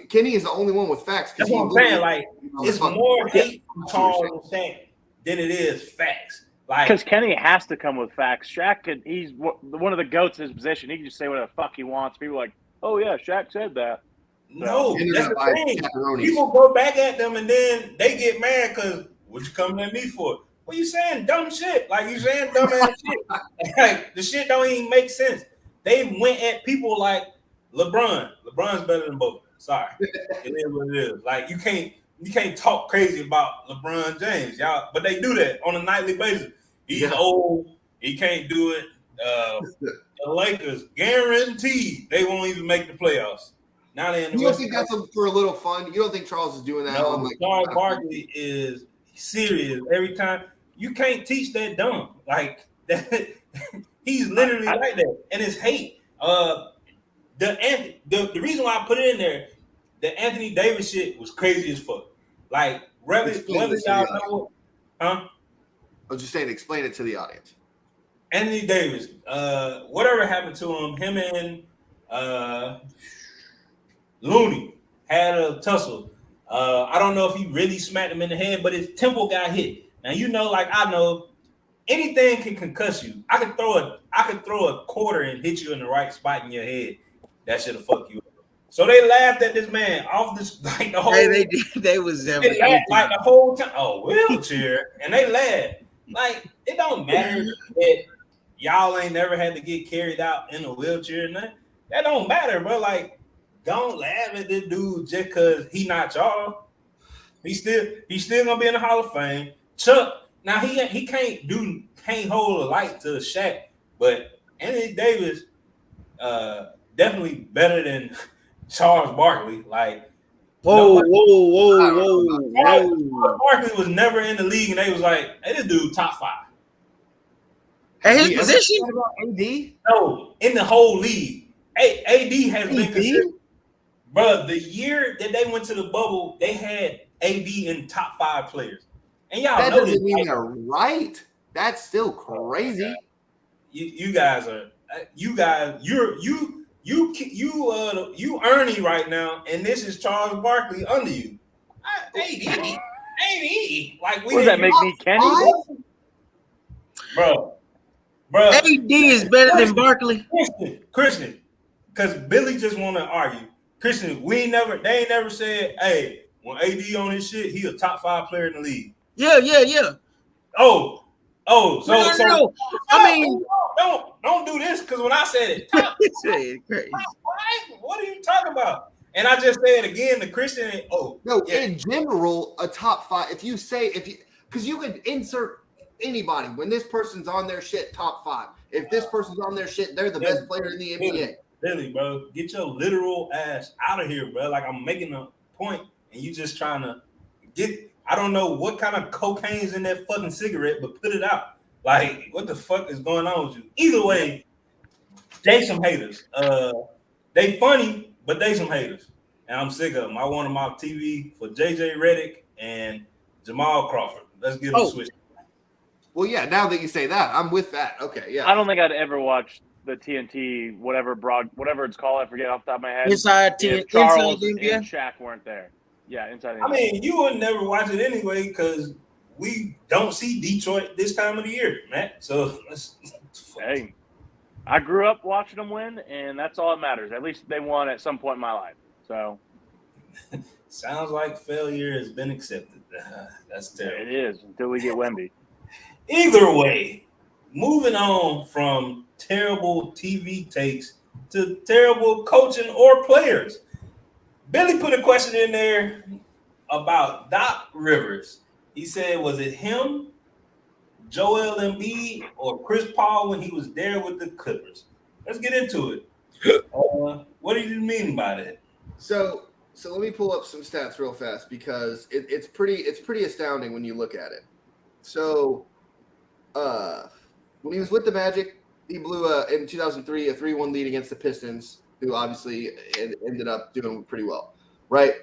Kenny is the only one with facts.
That's what I'm saying. Like, it's more hate from Charles and Shaq than it is facts. Like,
because Kenny has to come with facts. Shaq he's one of the goats in his position. He can just say whatever the fuck he wants. People are like, oh yeah, Shaq said that.
No, that's the thing. People go back at them and then they get mad because what you coming at me for? What you saying? Dumb shit. Like, you saying dumb ass shit. Like, the shit don't even make sense. They went at people like LeBron. LeBron's better than both. Sorry. It is what it is. Like, you can't talk crazy about LeBron James, y'all, but they do that on a nightly basis. He's old. He can't do it. The Lakers, guaranteed, they won't even make the playoffs. Now they're in the
You don't
West
think
Coast.
that's for a little fun? You don't think Charles is doing that?
No,
on like
Charles Barkley is serious every time. You can't teach that dumb like that. He's literally like that, and it's hate. The reason why I put it in there, the Anthony Davis shit was crazy as fuck. Like whether
Explain this to
y'all
the audience.
know, huh?
I was just saying, explain it to the audience.
Anthony Davis, whatever happened to him and Looney had a tussle. I don't know if he really smacked him in the head, but his temple got hit. Now you know, like I know, anything can concuss you. I could throw a quarter and hit you in the right spot in your head. That should have fucked you up. So they laughed at this man off this like the whole.
Hey, they did. They was
They laughed like the whole time. Oh, wheelchair, and they laughed. Like it don't matter that y'all ain't never had to get carried out in a wheelchair. Nothing. That don't matter, bro. Like, don't laugh at this dude just because he not y'all. He's still gonna be in the Hall of Fame. Chuck, now he can't hold a light to Shaq, but Anthony Davis definitely better than Charles Barkley. Like,
whoa.
Charles Barkley was never in the league, and they was like, "Hey, this dude top 5."
At his position?
AD?
No, in the whole league. AD has been considered. Bro, the year that they went to the bubble, they had AD in top 5 players. And y'all
That
know
doesn't
this,
mean they're right. That's still crazy.
you guys are you Ernie right now, and this is Charles Barkley under you. AD. Like we
What does that make me, Kenny?
Bro.
AD is better than Barkley.
Christian, because Billy just want to argue. Christian, they ain't never said, hey, when AD on his shit, he a top 5 player in the league.
Yeah.
So
No. I mean,
don't do this because when I said it, top 5, what are you talking about? And I just said again, the Christian.
In general, a top 5. Because you could insert anybody when this person's on their shit, top 5. If this person's on their shit, they're the best player in the NBA.
Billy, bro, get your literal ass out of here, bro. Like I'm making a point, and you just trying to get. I don't know what kind of cocaine's in that fucking cigarette, but put it out. Like, what the fuck is going on with you? Either way, they some haters. They funny, but they some haters. And I'm sick of them. I want them off TV for JJ Redick and Jamal Crawford. Let's get them switched.
Well, yeah, now that you say that, I'm with that. Okay, yeah.
I don't think I'd ever watch the TNT, whatever it's called. I forget off the top of my head.
Inside
Charles
the NBA?
and Shaq weren't there. Yeah, inside the NBA.
I mean, you would never watch it anyway because we don't see Detroit this time of the year, Matt. So,
hey, I grew up watching them win, and that's all that matters. At least they won at some point in my life. So,
sounds like failure has been accepted. That's terrible.
It is until we get Wemby.
Either way, moving on from terrible TV takes to terrible coaching or players. Billy put a question in there about Doc Rivers. He said, was it him, Joel Embiid, or Chris Paul when he was there with the Clippers? Let's get into it. What do you mean by that?
So let me pull up some stats real fast because it's pretty astounding when you look at it. So when he was with the Magic, he blew in 2003 a 3-1 lead against the Pistons, who obviously ended up doing pretty well, right?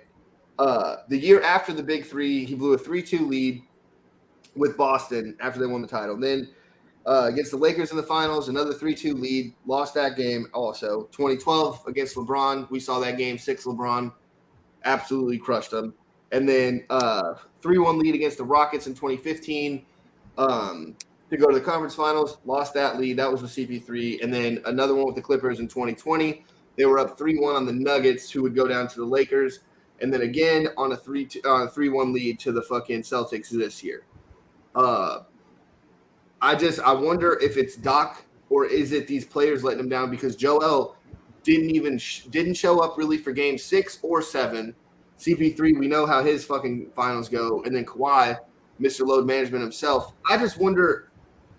The year after the Big Three, he blew a 3-2 lead with Boston after they won the title. Then against the Lakers in the finals, another 3-2 lead, lost that game also. 2012 against LeBron, we saw that game 6 LeBron, absolutely crushed them. And then 3-1 lead against the Rockets in 2015 to go to the conference finals, lost that lead. That was with CP3. And then another one with the Clippers in 2020. They were up 3-1 on the Nuggets, who would go down to the Lakers. And then again on a 3-1 lead to the fucking Celtics this year. I wonder if it's Doc or is it these players letting him down, because Joel didn't show up really for game 6 or 7. CP3, we know how his fucking finals go. And then Kawhi, Mr. Load Management himself. I just wonder,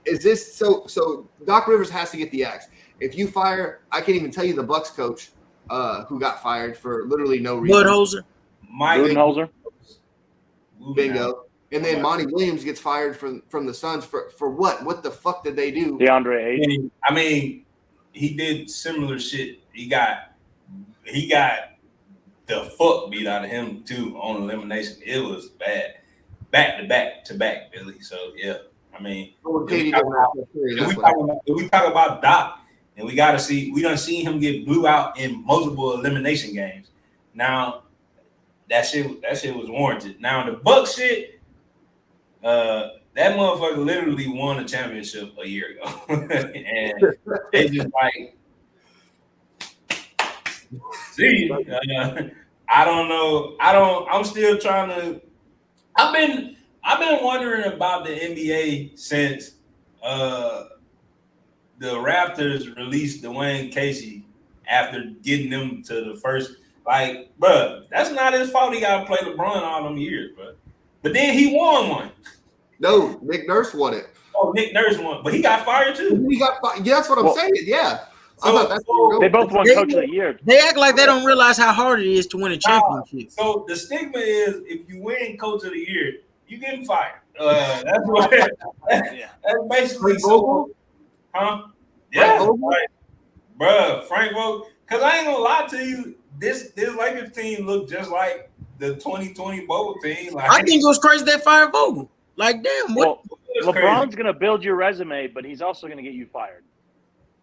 is this so Doc Rivers has to get the axe. If you fire, I can't even tell you the Bucks coach who got fired for literally no reason.
Budenholzer.
Mike
Budenholzer.
Bingo. And then Monty Williams gets fired from the Suns for what? What the fuck did they do?
DeAndre Ayton.
I mean, he did similar shit. He got the fuck beat out of him too on elimination. It was bad, back to back, Billy. So yeah, I mean, if we talk about Doc, and we done seen him get blew out in multiple elimination games. Now that shit was warranted. Now the Bucks shit, that motherfucker literally won a championship a year ago, and they just like. See, I don't know. I'm still trying to. I've been wondering about the NBA since the Raptors released Dwayne Casey after getting them to the first. Like, bro, that's not his fault. He got to play LeBron all them years, bro. But then he won one.
No, Nick Nurse won it.
Oh, Nick Nurse won, but he got fired too.
He got fired. Yeah, that's what I'm saying. Yeah.
They both won Coach of the Year.
They act like they don't realize how hard it is to win a championship.
So the stigma is if you win Coach of the Year, you getting fired. That's basically so. Huh? Yeah, right. Bruh, Frank Vogel. Because I ain't gonna lie to you, this Lakers team looked just like the 2020 Bowl team. Like,
I think it was crazy they fired Vogel. Like, damn, what?
Well, LeBron's gonna build your resume, but he's also gonna get you fired.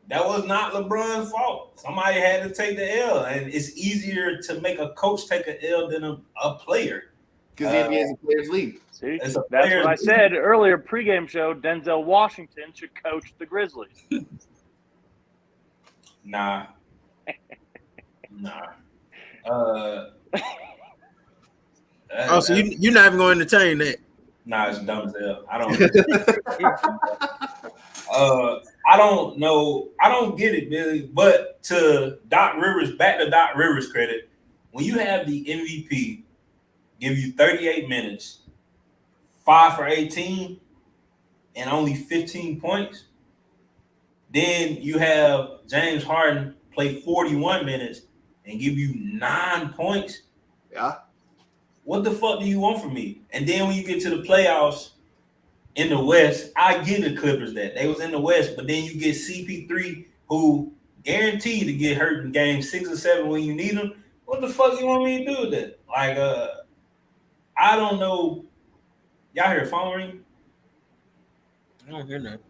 That was not LeBron's fault. Somebody had to take the L, and it's easier to make a coach take an L than a player.
Because the NBA is a players' league.
See, that's what I said earlier. Pregame show: Denzel Washington should coach the Grizzlies.
Nah.
So you're not even going to entertain that?
Nah, it's dumb as hell. I don't know. I don't get it, Billy. But to Doc Rivers, back to Doc Rivers' credit, when you have the MVP give you 38 minutes, 5 for 18, and only 15 points, then you have James Harden play 41 minutes and give you 9 points.
Yeah.
What the fuck do you want from me? And then when you get to the playoffs in the West, I give the Clippers that. They was in the West, but then you get CP3, who guaranteed to get hurt in game 6 or 7 when you need him. What the fuck you want me to do with that? Like, I don't know. Y'all hear a phone ring?
I don't hear that.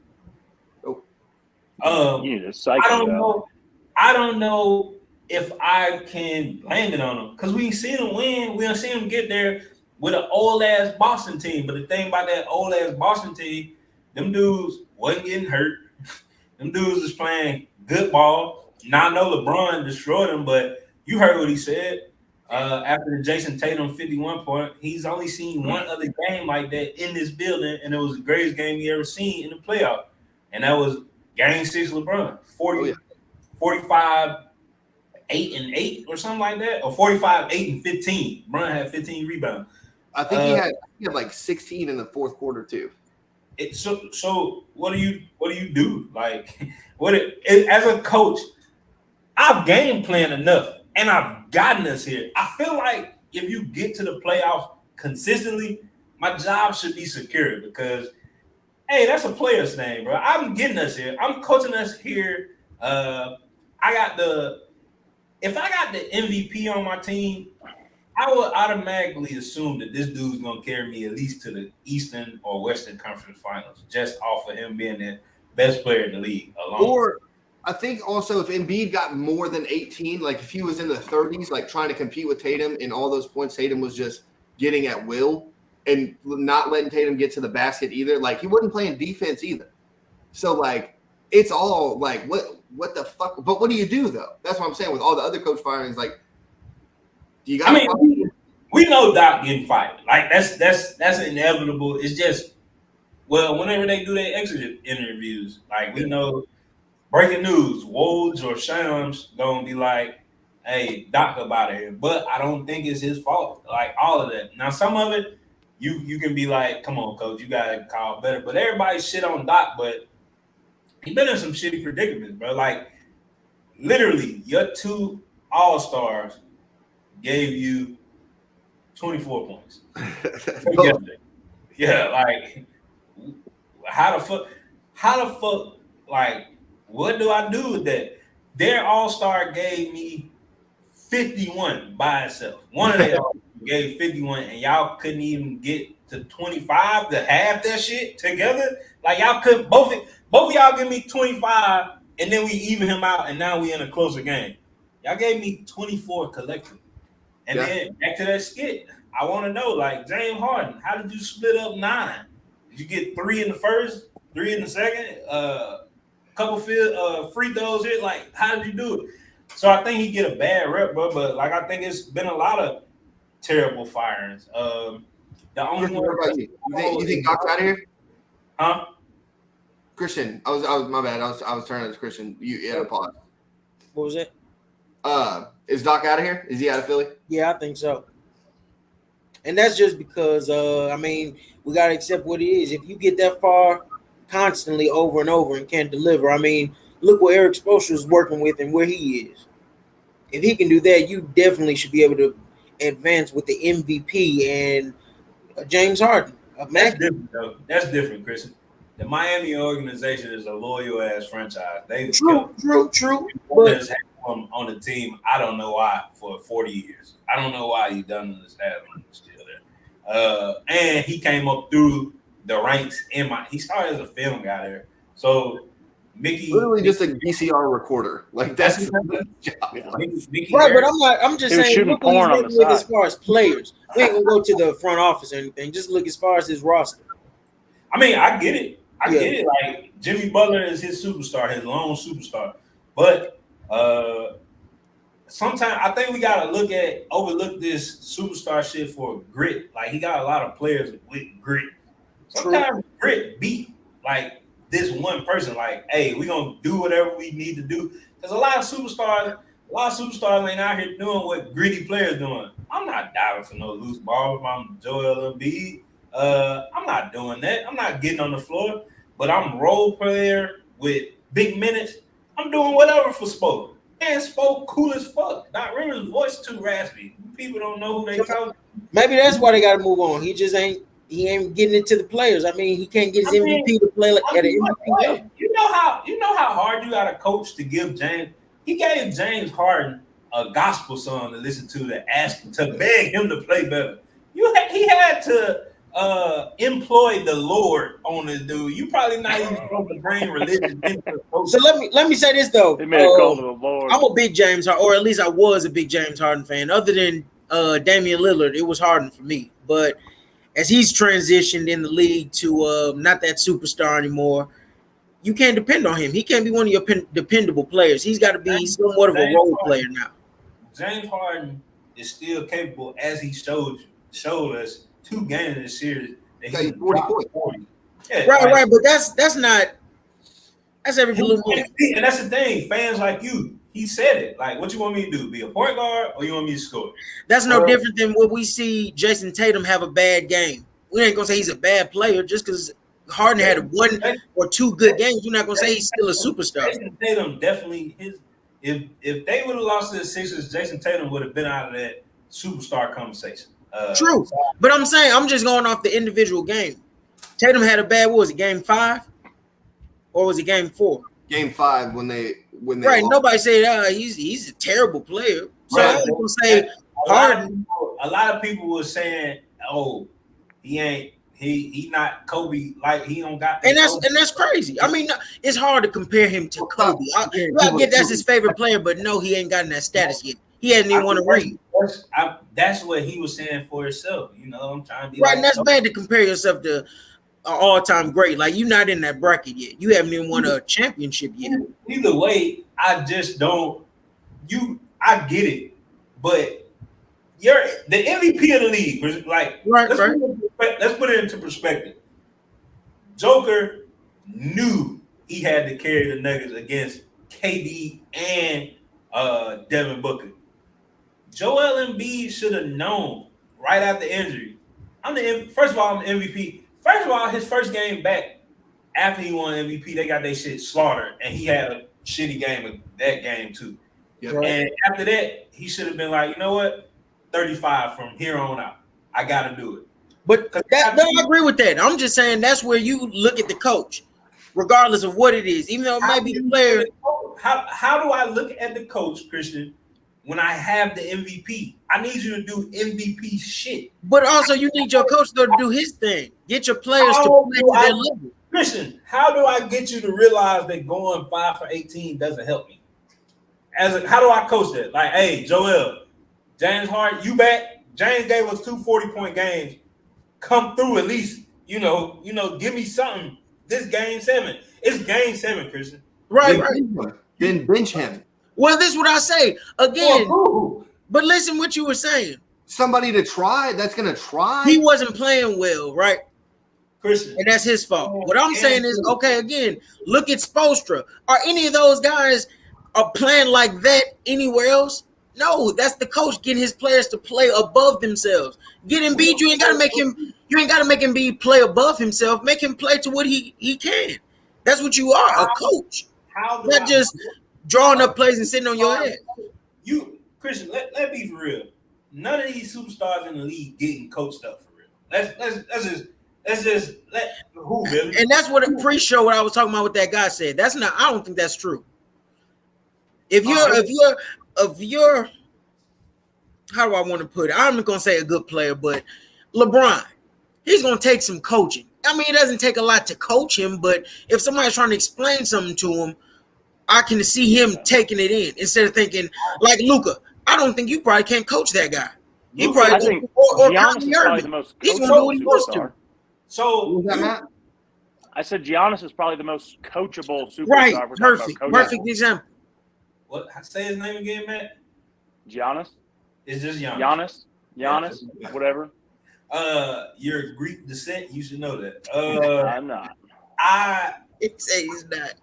You need a psycho.
I don't know if I can blame it on them because we ain't seen them win. We ain't seen them get there with an old ass Boston team. But the thing about that old ass Boston team, them dudes wasn't getting hurt. Them dudes was playing good ball. Now I know LeBron destroyed them, but you heard what he said after the Jason Tatum 51 point. He's only seen one other game like that in this building, and it was the greatest game he ever seen in the playoff, and that was Game 6 LeBron, 45, 8 and 8 or something like that, or 45, 8 and 15. LeBron had 15 rebounds.
I think he had like 16 in the fourth quarter too.
So what do you do? Like as a coach, I've game planned enough and I've gotten us here. I feel like if you get to the playoffs consistently, my job should be secure because hey, that's a player's name, bro. I'm getting us here. I'm coaching us here. If I got the MVP on my team, I would automatically assume that this dude's gonna carry me at least to the Eastern or Western Conference Finals, just off of him being the best player in the league alone.
Or I think also if Embiid got more than 18, like if he was in the 30s, like trying to compete with Tatum in all those points, Tatum was just getting at will and not letting Tatum get to the basket either. Like he wasn't playing defense either. So like it's all like what the fuck? But what do you do though? That's what I'm saying with all the other coach firings. Like, do you got?
We know Doc getting fired. Like that's inevitable. It's just whenever they do their exit interviews, like we know breaking news, Woj or Shams gonna be like, "Hey, Doc about it," but I don't think it's his fault. Like all of that. Now some of it. You can be like, come on, coach, you gotta call better. But everybody shit on Doc, but he been in some shitty predicaments, bro. Like, literally, your two All-Stars gave you 24 points.
Both.
Yeah, like how the fuck, like, what do I do with that? Their All-Star gave me 51 by itself. One of them gave 51, and y'all couldn't even get to 25 to have that shit together. Like, y'all couldn't, both of y'all give me 25, and then we even him out, and now we in a closer game. Y'all gave me 24 collectively. And then back to that skit, I want to know, like, James Harden, how did you split up 9? Did you get 3 in the first, 3 in the second, couple free throws here? Like, how did you do it? So I think he get a bad rep, bro. But like, I think it's been a lot of terrible firings. The only one.
What about you? You think Doc's out of here?
Huh?
Christian, I was my bad. I was turning to Christian. You had a pause.
What was it?
Is Doc out of here? Is he out of Philly?
Yeah, I think so. And that's just because I mean, we gotta accept what it is. If you get that far constantly over and over and can't deliver, I mean, look what Eric Spoelstra is working with and where he is. If he can do that, you definitely should be able to advance with the MVP and James Harden.
That's different, though. That's different, Christian. The Miami organization is a loyal ass franchise. They've
True.
But has had him on the team. I don't know why for 40 years. I don't know why he done this as long still there. And he came up through the ranks he started as a film guy there. So Mickey
literally just a VCR recorder. Like that's his job.
Mickey
right, but I'm just saying
shooting
look what
porn on
he's
the
working with
side.
as far as players. We ain't gonna go to the front office or anything. Just look as far as his roster.
I mean, I get it. Get it. Like Jimmy Butler is his superstar, his lone superstar. But sometimes I think we gotta overlook this superstar shit for grit. Like he got a lot of players with grit. Sometimes grit beat like this one person. Like, hey, we gonna do whatever we need to do. Because a lot of superstars ain't out here doing what gritty players doing. I'm not diving for no loose ball if I'm Joel Embiid. I'm not doing that. I'm not getting on the floor. But I'm role player with big minutes. I'm doing whatever for Spoke. Man, Spoke cool as fuck. Doc Rivers' voice too raspy. People don't know who they talking.
Maybe that's why they got to move on. He ain't getting it to the players. I mean, he can't get his MVP to play like at an MVP level.
You know how hard you got to coach to give James. He gave James Harden a gospel song to listen to ask him to beg him to play better. He had to employ the Lord on this dude. You probably not even supposed to bring religion into the coach.
So let me say this though.
They made a call to the Lord.
I'm a big James Harden, or at least I was a big James Harden fan. Other than Damian Lillard, it was Harden for me. But as he's transitioned in the league to not that superstar anymore, you can't depend on him. He can't be one of your dependable players. He's got to be somewhat of a role player now.
James Harden is still capable, as he showed us 2 games in this series. That he
40 points.
40. Yeah,
Right. But that's every blue moon.
And that's the thing. Fans like you, he said it. Like, what you want me to do? Be a point guard or you want me to score?
That's no different than what we see Jason Tatum have a bad game. We ain't gonna say he's a bad player just because Harden had 1 or 2 good games. You're not gonna say he's still a superstar.
Jason Tatum definitely if they would have lost to the Sixers, Jason Tatum would have been out of that superstar conversation.
True, but I'm saying I'm just going off the individual game. Tatum had a bad. What was it? Game 5, or was it game 4?
Game 5 when they
right.
lost.
Nobody said he's a terrible player. So
Right.
I ain't gonna say Harden.
A lot of people were saying, "Oh, he not Kobe. Like he don't got."
And that's crazy. I mean, it's hard to compare him to Kobe. I get that's his favorite player, but no, he ain't gotten that status yet. He hasn't even won a ring.
That's what he was saying for himself. You know, I'm trying to be
right.
like,
And that's bad to compare yourself to an all-time great. Like you're not in that bracket yet. You haven't even won a championship yet.
Either way, I just don't. I get it, but you're the MVP of the league. Like, let's put it into perspective. Joker knew he had to carry the Nuggets against KD and Devin Booker. Joel Embiid should have known right after injury. First of all, I'm the MVP. First of all, his first game back after he won MVP, they got their shit slaughtered, and he had a shitty game of that game too.
Yep.
And after that, he should have been like, you know what, 35 from here on out. I got to do it.
But I agree with that. I'm just saying that's where you look at the coach, regardless of what it is, even though it might be the player.
How do I look at the coach, Christian, when I have the MVP? I need you to do MVP shit.
But also, you need your coach to do his thing. Get your players to play to their level.
Christian, how do I get you to realize that going 5 for 18 doesn't help me? How do I coach that? Like, hey, Joel, James Harden, you back? James gave us 2 40-point games. Come through at least, you know, give me something. This game 7. It's game 7, Christian.
Right.
Then bench him.
Well, this is what I say again. But listen, what you were saying.
Somebody to try. That's gonna try.
He wasn't playing well, right?
Christian,
and that's his fault. What I'm saying is, okay, again, look at Spoelstra. Are any of those guys are playing like that anywhere else? No, that's the coach getting his players to play above themselves. Get Embiid, you ain't gotta make him be play above himself. Make him play to what he can. That's what you are, a coach. Not just drawing up plays and sitting on your head.
You, Christian, let be for real. None of these superstars in the league getting coached up for real. Let's just let who really.
And that's what pre-show what I was talking about. What that guy said. That's not. I don't think that's true. If you're, how do I want to put it? I'm not gonna say a good player, but LeBron, he's gonna take some coaching. I mean, it doesn't take a lot to coach him, but if somebody's trying to explain something to him, I can see him taking it in instead of thinking like Luka. I don't think you probably can't coach that guy. He probably
I think
or
Giannis is probably the most
he's gonna do what he wants to.
So
I said Giannis is probably the most coachable superstar.
Right, perfect example.
What? Say his name again, Matt.
Giannis.
It's just Giannis.
Giannis, whatever.
You're Greek descent. You should know that.
I'm not.
I
say he's not.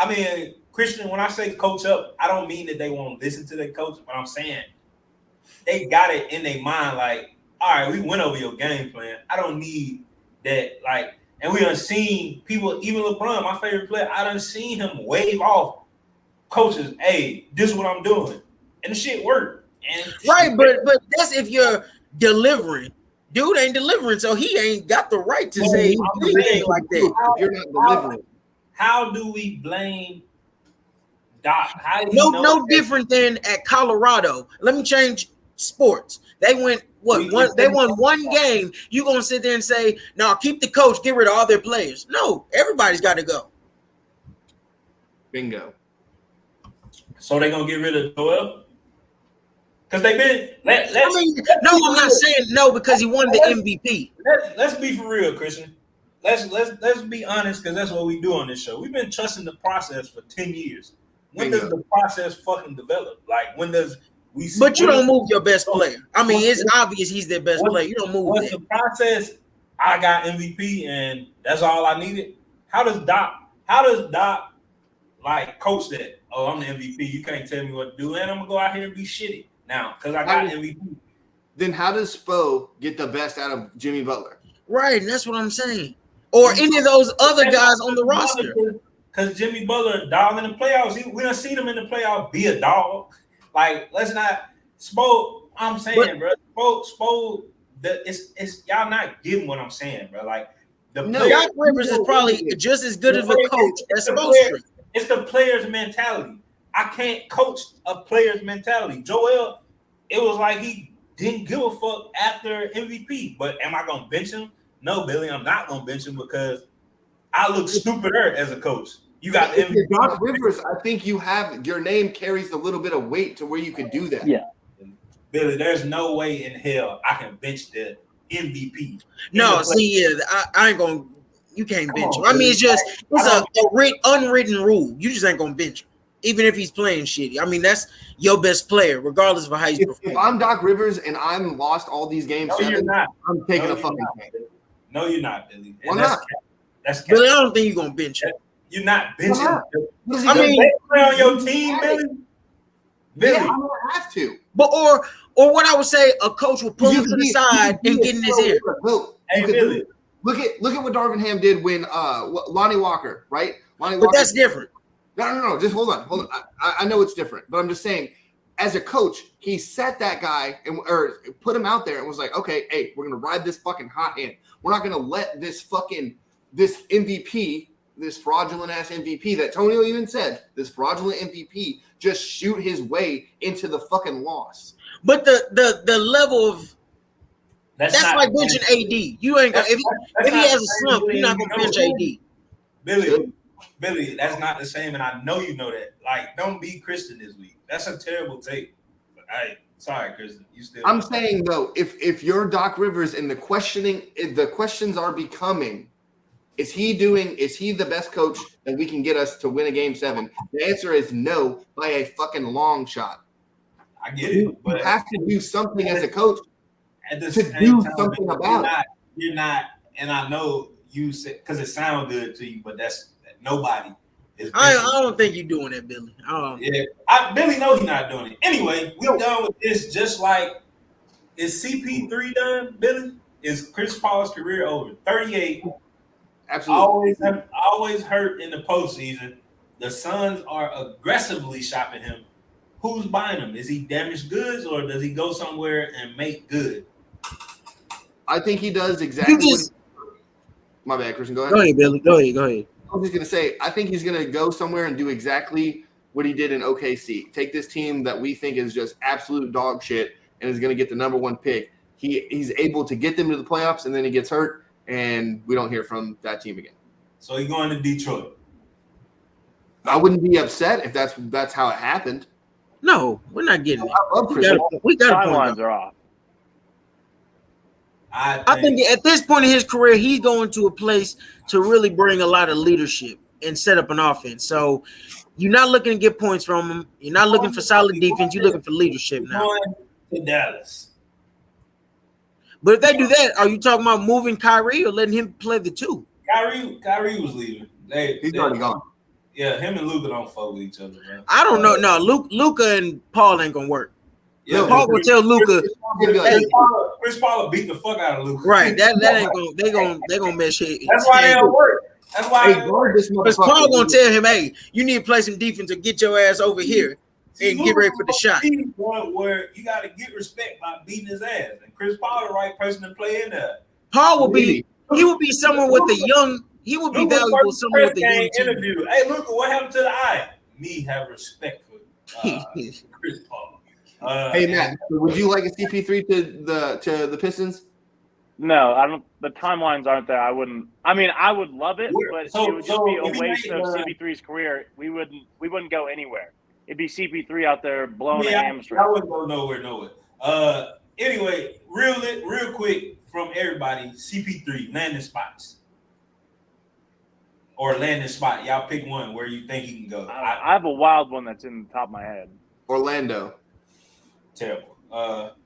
I mean, Christian, when I say coach up, I don't mean that they won't listen to their coach, but I'm saying they got it in their mind like, all right, we went over your game plan. I don't need that. Like, and we done seen people, even LeBron, my favorite player, I done seen him wave off coaches, hey, this is what I'm doing. And the shit worked. And
right, but that's if you're delivering. Dude ain't delivering, so he ain't got the right to say anything like that.
You're not delivering.
How do we blame Doc?
No different than at Colorado. Let me change sports. They went they won one game. You gonna sit there and say, "No, keep the coach, get rid of all their players." No, everybody's got to go.
Bingo.
So they gonna get rid of Joel? Because they've been.
I'm not saying no because he won the MVP.
Let's be for real, Christian. Let's be honest, because that's what we do on this show. We've been trusting the process for 10 years. When does the process fucking develop? Like, when does we see?
But you don't move your best player. I mean, it's obvious he's their best player. You don't move
what's
him.
The process? I got MVP, and that's all I needed. How does Doc like coach that? Oh, I'm the MVP. You can't tell me what to do, and I'm gonna go out here and be shitty now because I got MVP.
Then how does Spo get the best out of Jimmy Butler?
Right, and that's what I'm saying. Or any of those other guys on the roster.
Because Jimmy Butler, dog in the playoffs, we done seen him in the playoffs be a dog. Like, let's not Spo. I'm saying, bro, Spo. It's y'all not getting what I'm saying, bro. Like
Doc Rivers is probably just as good as a coach as Spoelstra.
It's the player's mentality. I can't coach a player's mentality. Joel, it was like he didn't give a fuck after MVP. But am I gonna bench him? No, Billy, I'm not gonna bench him because I look stupider as a coach. You got MVP.
Doc Rivers. I think you have your name carries a little bit of weight to where you could do that.
Yeah,
Billy, there's no way in hell I can bench the MVP.
No, see, I ain't gonna. You can't bench him. I mean, it's a unwritten rule. You just ain't gonna bench him, even if he's playing shitty. I mean, that's your best player, regardless of how he's performing.
If I'm Doc Rivers and I'm lost all these games,
you're not.
I'm taking a fucking game.
No, you're not, Billy.
Why not?
That's
Billy, I don't think you're gonna bench him.
You're not benching.
I mean,
play on your team, Billy.
Yeah, I'm gonna have to.
But or what I would say, a coach will pull him to the side and get in his ear.
Hey, Billy.
Look at what Darvin Ham did when Lonnie Walker, right?
But that's different.
No. Just hold on. I know it's different, but I'm just saying, as a coach, he set that guy or put him out there and was like, okay, hey, we're gonna ride this fucking hot hand. We're not gonna let this MVP, this fraudulent ass MVP that Tonio even said, this fraudulent MVP, just shoot his way into the fucking loss.
But the level of that's like benching AD. You ain't gonna if he has a slump, you're not gonna bench AD.
Billy, that's not the same, and I know you know that. Like, don't be Christian this week. That's a terrible take. Sorry, Christian. You still.
I'm saying though, if you're Doc Rivers and the questions are becoming, is he the best coach that we can get us to win a game 7? The answer is no by a fucking long shot.
I get it, but
you have to do something as a coach
at the
to
same
do
time,
something about it.
You're not, and I know you said because it sounds good to you, but that's nobody is.
I don't think you're doing that, Billy.
Billy know he's not doing it. Anyway, we done with this. Just like, is CP3 done, Billy? Is Chris Paul's career over? 38.
Absolutely.
Always hurt in the postseason. The Suns are aggressively shopping him. Who's buying him? Is he damaged goods or does he go somewhere and make good?
I think he does exactly. My bad, Christian. Go ahead.
Go ahead, Billy. Go ahead.
I was just going to say, I think he's going to go somewhere and do exactly what he did in OKC. Take this team that we think is just absolute dog shit and is going to get the number 1 pick. He's able to get them to the playoffs, and then he gets hurt, and we don't hear from that team again.
So he's going to Detroit.
I wouldn't be upset if that's how it happened.
No, we're not getting it.
I love Chris.
We got
timelines are off.
I think at this point in his career, he's going to a place to really bring a lot of leadership and set up an offense. So you're not looking to get points from him. You're not looking for solid defense. You're looking for leadership now.
Going to Dallas.
But if they do that, are you talking about moving Kyrie or letting him play the 2?
Kyrie was leaving.
He's already gone.
Yeah, him and Luka don't fuck with each other, man.
I don't know. No, Luka and Paul ain't gonna work.
Yeah,
Paul will tell Luka.
Chris Paul beat the fuck out of Luka.
Right, that ain't gonna they gonna mess shit.
That's why they don't work. That's why
because Paul gonna tell him, hey, you need to play some defense or get your ass over here and get ready for the shot.
Where you got to get respect by beating his ass, and Chris Paul the right person to play in there.
Paul will be someone with a young. He would be valuable somewhere with a young team.
Interview. Hey, Luka, what happened to the eye? Me have respect for Chris Paul.
Hey Matt, would you like a CP3 to the Pistons?
No, I don't. The timelines aren't there. I wouldn't. I mean, I would love it, but it would just be a waste of CP3's career. We wouldn't go anywhere. It'd be CP3 out there blowing a hamstring.
I wouldn't go nowhere. Anyway, real quick from everybody, CP3 landing spots. Or landing spot. Y'all pick one where you think he can go.
I have a wild one that's in the top of my head.
Orlando.
Terrible.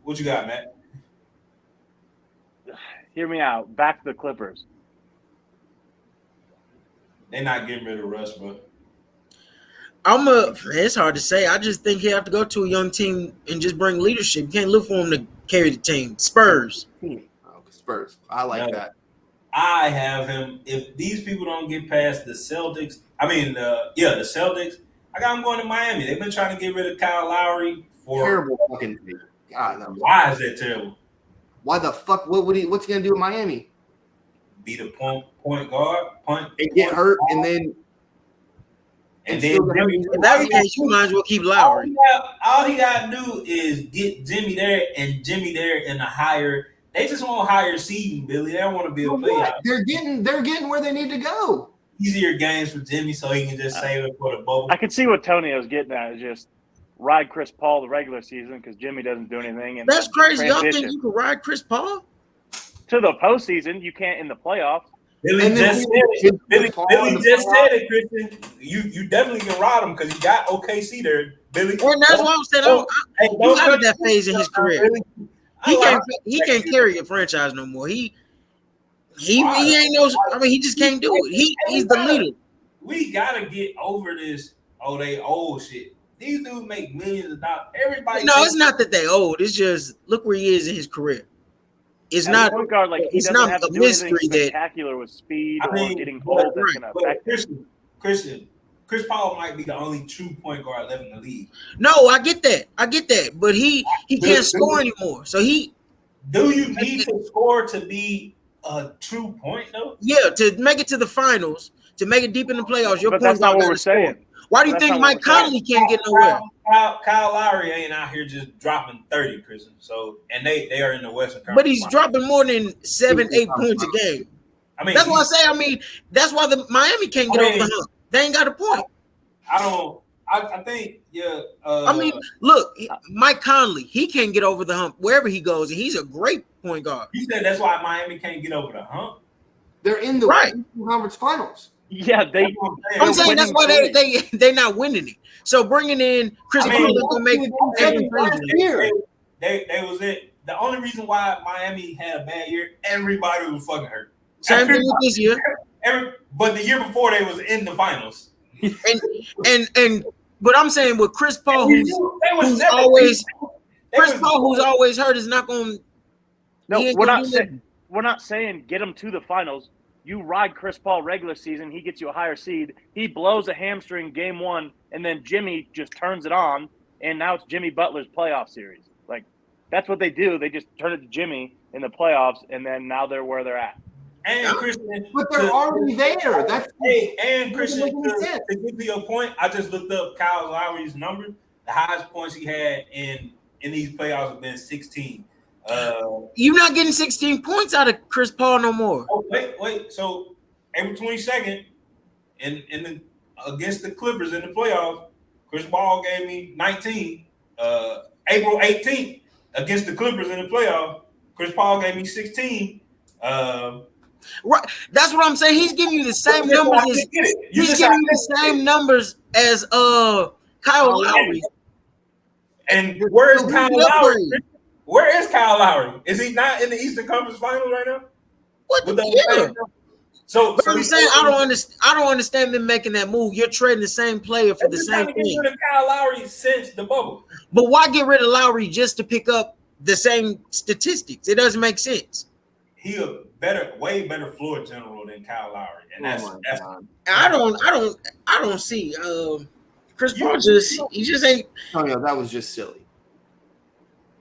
What you got, Matt?
Hear me out. Back to the Clippers.
They're not getting rid of Russ, bro.
It's hard to say. I just think he have to go to a young team and just bring leadership. You can't look for him to carry the team. Spurs.
Spurs. I like that.
I have him. If these people don't get past the Celtics, the Celtics, I got him going to Miami. They've been trying to get rid of Kyle Lowry for
terrible fucking thing. God, no.
Why is that terrible?
Why the fuck? What's he gonna do in Miami?
Be the point guard,
and get hurt, and then
if that's the case, you might as well keep Lowry.
All he got to do is get Jimmy there, and Jimmy there in a higher. They just want higher seeding, Billy. They don't want to be a playoff.
They're getting where they need to go.
Easier games for Jimmy, so he can just save it for the bubble.
I can see what Tonio's getting at is just ride Chris Paul the regular season because Jimmy doesn't do anything. And
that's crazy. Y'all think you can ride Chris Paul
to the postseason? You can't in the playoffs.
Billy just said it, Christian. You definitely can ride him because he got OKC there, Billy.
And that's what I'm saying. He's out of that phase in his career. He can't carry a franchise no more. He ain't no. I mean, he just can't do it. He's the leader.
We gotta get over this. Oh, they old shit. These dudes make millions of dollars. Everybody.
No, it's not that they old. It's just look where he is in his career. It's
as
not.
Point guard, like,
it's not a mystery that
spectacular with speed or getting cold. That's gonna affect
Christian, Chris Paul might be the only true point guard left in the league.
No, I get that. But he can't score anymore. So
do you need to score to be a true point though?
Yeah, to make it to the finals, to make it deep in the playoffs, your
But
point
that's not
guard
what
gotta
we're
score.
saying.
Why do you think Mike Conley can't get nowhere?
Kyle Lowry ain't out here just dropping 30, Chris. So and they are in the Western Conference.
But he's dropping more than 7-8 points a game.
I mean,
that's why I say. I mean, that's why the Miami can't get over the hump. They ain't got a point.
I think, yeah.
I mean, look, Mike Conley, he can't get over the hump wherever he goes, and he's a great point guard.
You said that's why Miami can't get over the hump.
They're in the conference finals.
Yeah,
I'm saying that's why they not winning it. So bringing in Chris Paul is gonna make
they was it. The only reason why Miami had a bad year, everybody was fucking hurt.
Same thing with this year.
But the year before they was in the finals.
But I'm saying with Chris Paul, who's always hurt, is not going.
No, we're not saying get him to the finals. You ride Chris Paul regular season, he gets you a higher seed. He blows a hamstring game 1, and then Jimmy just turns it on, and now it's Jimmy Butler's playoff series. Like that's what they do. They just turn it to Jimmy in the playoffs, and then now they're where they're at.
And Christian,
but they're already there.
And Christian, to get to your point, I just looked up Kyle Lowry's number. The highest points he had in these playoffs have been 16.
You're not getting 16 points out of Chris Paul no more.
Oh, wait. So April 22nd, against the Clippers in the playoffs, Chris Paul gave me 19. April 18th, against the Clippers in the playoffs, Chris Paul gave me 16.
Right, that's what I'm saying. He's giving you the same numbers. He's giving you the same numbers as Kyle Lowry.
And where is Kyle Lowry? Where is Kyle Lowry? Is he not in the Eastern Conference Finals right now?
What the
So
I'm saying I don't understand them making that move. You're trading the same player for the same thing.
Get rid of Kyle Lowry since the bubble.
But why get rid of Lowry just to pick up the same statistics? It doesn't make sense.
He a way better floor general than Kyle Lowry, and that's
I don't see Chris Paul he just ain't.
Tonio, that was just silly.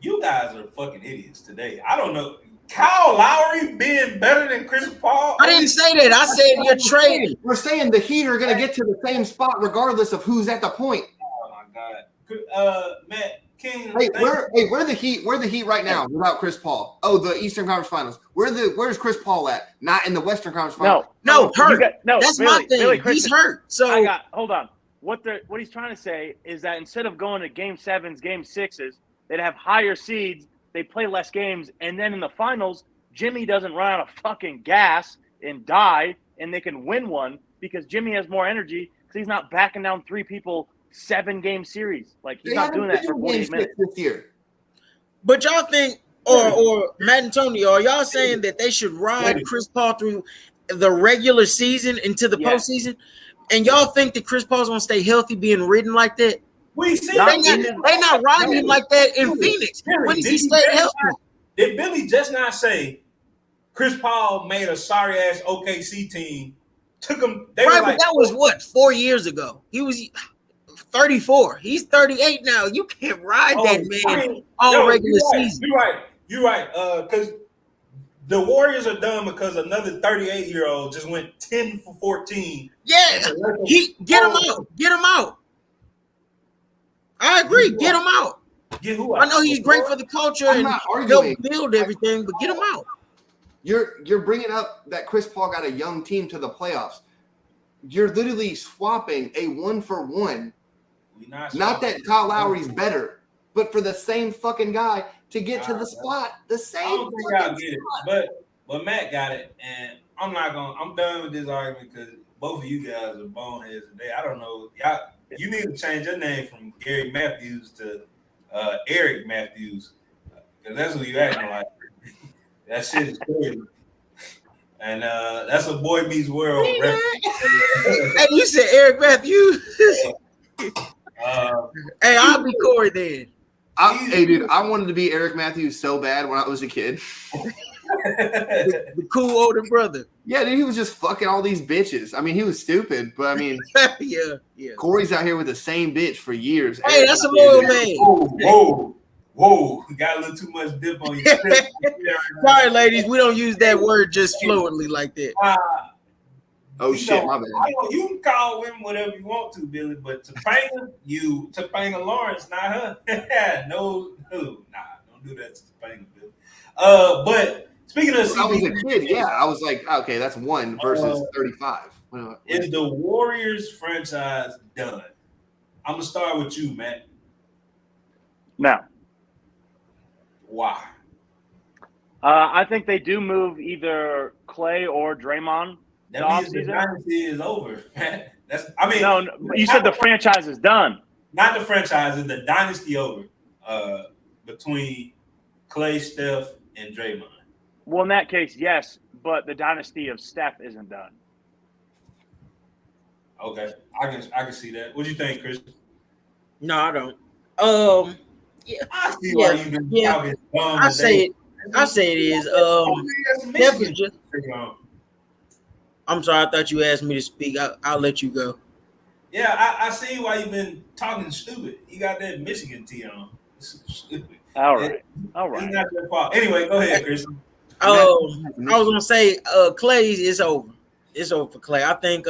You guys are fucking idiots today. I don't know. Kyle Lowry being better than Chris Paul?
I didn't say that. I said you're trading.
We're saying the Heat are going to get to the same spot regardless of who's at the point.
Oh my God, Matt King.
Where the Heat? Where the Heat right now without Chris Paul? Oh, the Eastern Conference Finals. Where's Chris Paul at? Not in the Western Conference Finals.
No, hurt. That's
Billy,
my thing. He's hurt. So
hold on. What he's trying to say is that instead of going to game 7s, game 6s, they'd have higher seeds. They play less games, and then in the finals, Jimmy doesn't run out of fucking gas and die, and they can win one because Jimmy has more energy because he's not backing down 3 people 7-game series. Like he's not doing that for 48 minutes
this year.
But y'all think, or Matt and Tony, are y'all saying that they should ride Chris Paul through the regular season into the postseason? And y'all think that Chris Paul's gonna stay healthy, being ridden like that?
We see
they not riding him like that in Phoenix. When does he stay healthy?
Did Billy just not say Chris Paul made a sorry ass OKC team? Took him. But
that was what 4 years ago. He was 34. He's 38 now. You can't ride that man all regular season.
You're right. Because the Warriors are done because another 38-year-old just went 10 for 14.
Yeah, get him out. Get him out. I agree. Get him out.
Get who out?
I know he's great for the culture and help build everything, but get him out.
You're bringing up that Chris Paul got a young team to the playoffs. You're literally swapping a 1-for-1. Not that Kyle Lowry's better, but for the same fucking guy to get to the spot. The same.
I don't think I'll get it, but Matt got it, and I'm done with this argument because both of you guys are boneheads today. I don't know. You need to change your name from Gary Matthews to Eric Matthews, because that's who you acting like. That shit is crazy. And that's a Boy Meets World reference.
Hey, you said Eric Matthews? Hey, I'll be Corey then.
Hey, dude, I wanted to be Eric Matthews so bad when I was a kid.
The cool older brother.
Yeah, dude, he was just fucking all these bitches. I mean, he was stupid, but I mean,
yeah.
Corey's out here with the same bitch for years.
Hey, that's a loyal man.
Whoa. Got a little too much dip on you.
Sorry, ladies, we don't use that word just fluently like that.
Oh shit, my bad.
You can call women whatever you want to, Billy, but Topanga Lawrence, not her. no, don't do that to Topanga, Billy. But speaking of
I was a kid, yeah. I was like, okay, that's 1 versus 35.
Is the Warriors franchise done? I'm gonna start with you, Matt.
No.
Why?
I think they do move either Clay or Draymond.
That means the dynasty is over, man.
No, you said the franchise is done.
Not the franchise, is the dynasty over between Clay, Steph, and Draymond.
Well, in that case, yes, but the dynasty of Steph isn't done.
Okay, I can see that. What do you think, Chris?
No, I don't. Yeah,
I see why you've been talking dumb.
I say it is. Steph is just. I'm sorry, I thought you asked me to speak. I'll let you go.
Yeah, I see why you've been talking stupid. You got that Michigan tee on. Stupid.
All right.
It's not your fault. Anyway, go ahead, Chris.
I was gonna say Clay is over. It's over for Clay. I think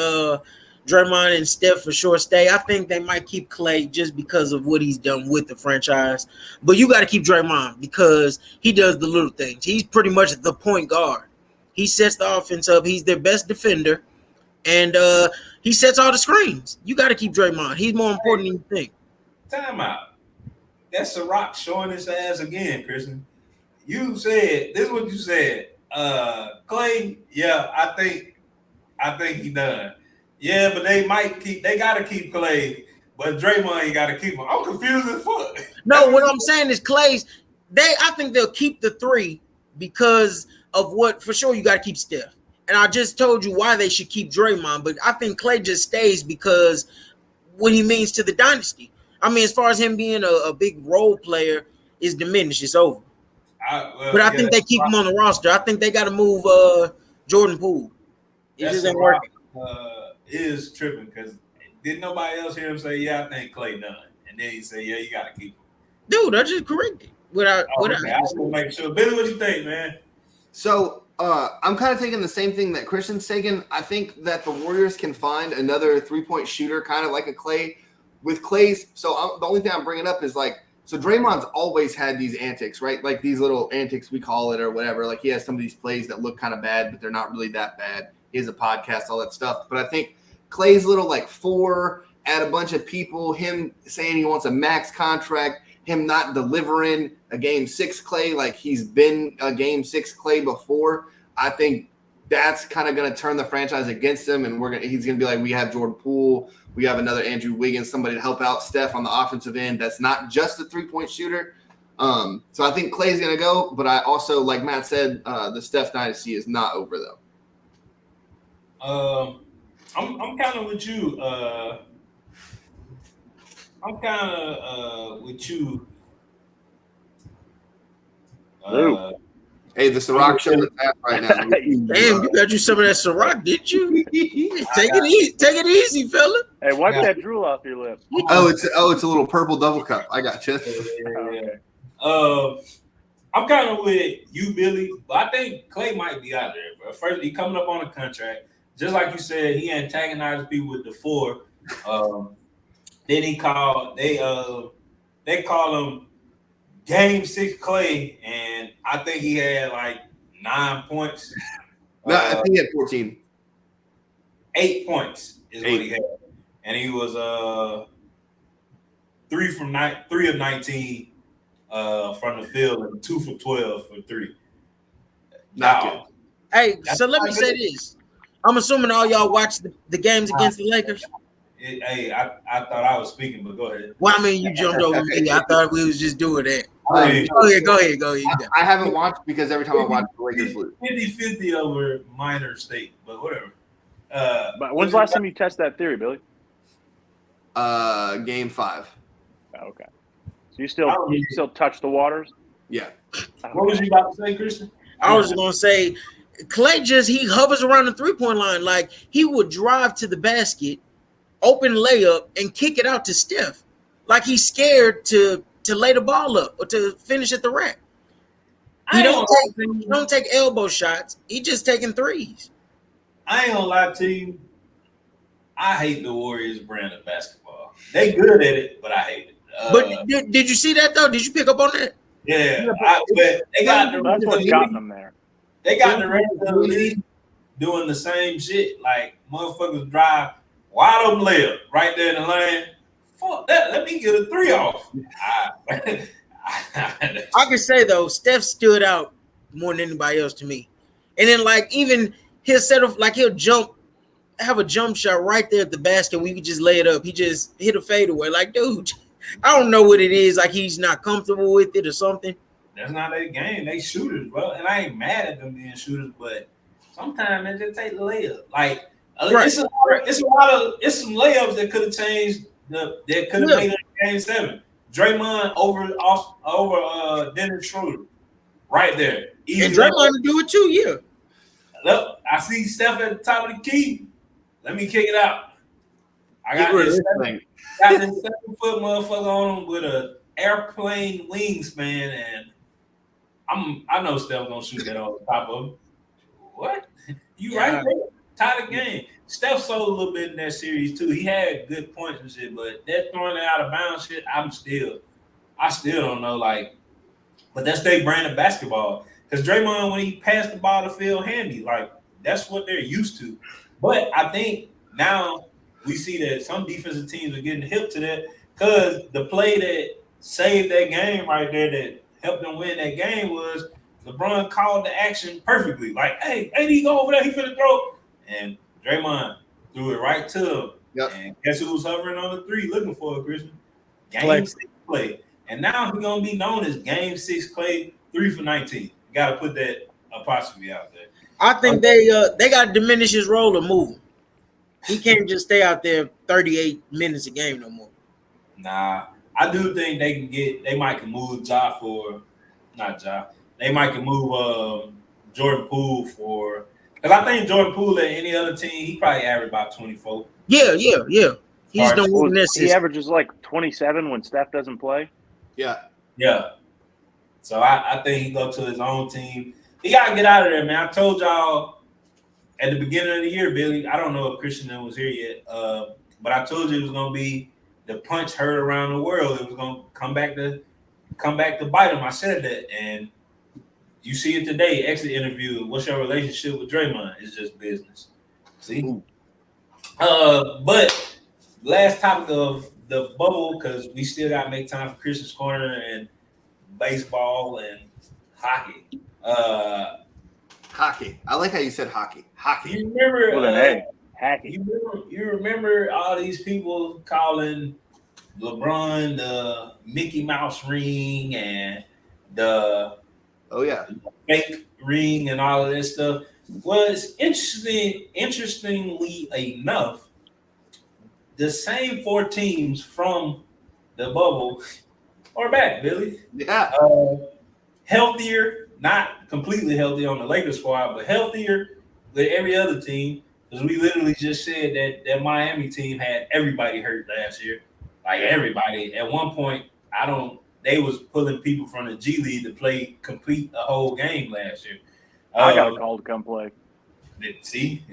Draymond and Steph for sure stay. I think they might keep Clay just because of what he's done with the franchise. But you got to keep Draymond because he does the little things. He's pretty much the point guard. He sets the offense up. He's their best defender, and he sets all the screens. You got to keep Draymond. He's more important than you think.
Time out. That's Ciroc showing his ass again, Christian. You said this is what you said. Clay, yeah, I think he done. Yeah, but they gotta keep Clay, but Draymond ain't gotta keep him. I'm confused as fuck.
No, what I'm saying is Clay's. I think they'll keep the 3 because of what for sure you got to keep Steph. And I just told you why they should keep Draymond, but I think Clay just stays because what he means to the dynasty. I mean, as far as him being a big role player is diminished, it's over. But I think they keep him on the roster. I think they got to move Jordan Poole. It just ain't working.
Is tripping because didn't nobody else hear him say, "Yeah, I think Clay done," and then he said, "Yeah, you got to keep him."
Dude, I just corrected.
I just want to make sure. Billy, what you think, man?
So I'm kind of thinking the same thing that Christian's taking. I think that the Warriors can find another 3-point shooter, kind of like a Clay. With Clay's, so the only thing I'm bringing up is so Draymond's always had these antics, right? Like these little antics, we call it, or whatever. Like he has some of these plays that look kind of bad, but they're not really that bad. He has a podcast, all that stuff. But I think Clay's little 4 at a bunch of people, him saying he wants a max contract, him not delivering a game 6 Clay like he's been a game 6 Clay before. I think that's kind of going to turn the franchise against him, and he's going to be like, we have Jordan Poole, we have another Andrew Wiggins, somebody to help out Steph on the offensive end. That's not just a 3-point shooter. So I think Clay's going to go, but I also, like Matt said, the Steph dynasty is not over though.
I'm kind of with you.
Hey, the Ciroc show is at right now.
Damn, you got you some of that Ciroc, did you? Take it easy, fella.
Hey, wipe that drool off your lip.
It's a little purple double cup. I got you.
Okay. I'm kind of with you, Billy, but I think Clay might be out there. But first, he coming up on a contract. Just like you said, he antagonized people with the 4. Then they call him Game 6 Clay, and I think he had 9 points.
No, I think he had 14.
8 points is what he had, and he was 3 of 19 from the field and 2 for 12 for 3.
Not good.
Hey, so let me say this. I'm assuming all y'all watched the games against the Lakers.
Hey, I thought I was speaking, but go ahead.
Well, I mean, you jumped over me. I thought we was just doing that. Go ahead.
I haven't watched because every time I watch the Lakers lose.
50-50 over Minor State, but whatever.
But when's the last time you tested that theory, Billy?
Game 5.
Oh, okay. So you still touch the waters?
Yeah.
What was you about to say, Christian?
I was gonna say Clay he hovers around the 3-point line. Like he would drive to the basket, open layup, and kick it out to Steph. Like he's scared to lay the ball up or to finish at the rack. He don't take elbow shots. He just taking threes.
I ain't gonna lie to you. I hate the Warriors brand of basketball. They good at it, but I hate it.
But did you see that though? Did you pick up on that?
Yeah, but they got
that's what's gotten them there.
They got the rest of the league doing the same shit. Like motherfuckers drive wide open layup right there in the lane. Fuck that. Let me get a 3 off.
I can say though, Steph stood out more than anybody else to me. And then like even he'll set up like he'll have a jump shot right there at the basket. We could just lay it up. He just hit a fadeaway. Like, dude, I don't know what it is. Like he's not comfortable with it or something.
That's not their game. They shooters, bro. And I ain't mad at them being shooters, but sometimes they just take the layup. Like it's some layups that could have changed that could have made it game 7. Draymond over Dennis Schroeder. Right there.
Easy and Draymond to do it too, yeah.
Look, I see Steph at the top of the key. Let me kick it out. I got this 7-foot motherfucker on him with an airplane wingspan, and I know Steph gonna shoot that on top of him. What? You right there? Tie the game. Steph sold a little bit in that series too. He had good points and shit, but that throwing it out of bounds shit, I still don't know. Like, but that's their brand of basketball. Because Draymond, when he passed the ball to Phil handy, like that's what they're used to. But I think now we see that some defensive teams are getting hip to that because the play that saved that game right there that helped them win that game was LeBron called the action perfectly. Like, hey, AD, go over there, he finna throw. And Draymond threw it right to him. Yep. And guess who was hovering on the 3 looking for it, Christian? Game 6 Clay. And now he's going to be known as Game 6 Clay 3 for 19. You got to put that apostrophe out there.
I think they got to diminish his role and move him. He can't just stay out there 38 minutes a game no more.
Nah, I do think they might move They might move Jordan Poole for. Because I think Jordan Poole at any other team, he probably averaged about 24.
Yeah. He's done moving that system.
He averages like 27 when Steph doesn't play.
Yeah. So I think he go to his own team. He got to get out of there, man. I told y'all at the beginning of the year, Billy, I don't know if Christian was here yet, but I told you it was going to be the punch heard around the world. It was going to come back to bite him. I said that, and you see it today. Exit interview. What's your relationship with Draymond? It's just business. See? But last topic of the bubble, because we still got to make time for Christian's Corner and baseball and hockey.
Hockey. I like how you said hockey. Hockey.
You remember?
Hockey.
You remember all these people calling LeBron the Mickey Mouse ring and the fake ring and all of this stuff. Well, it's interestingly enough, the same 4 teams from the bubble are back, Billy.
Yeah.
Healthier, not completely healthy on the Lakers squad, but healthier than every other team. Because we literally just said that Miami team had everybody hurt last year. Like everybody. At one point, they was pulling people from the G League to complete a whole game last year.
I got a call to come play.
See?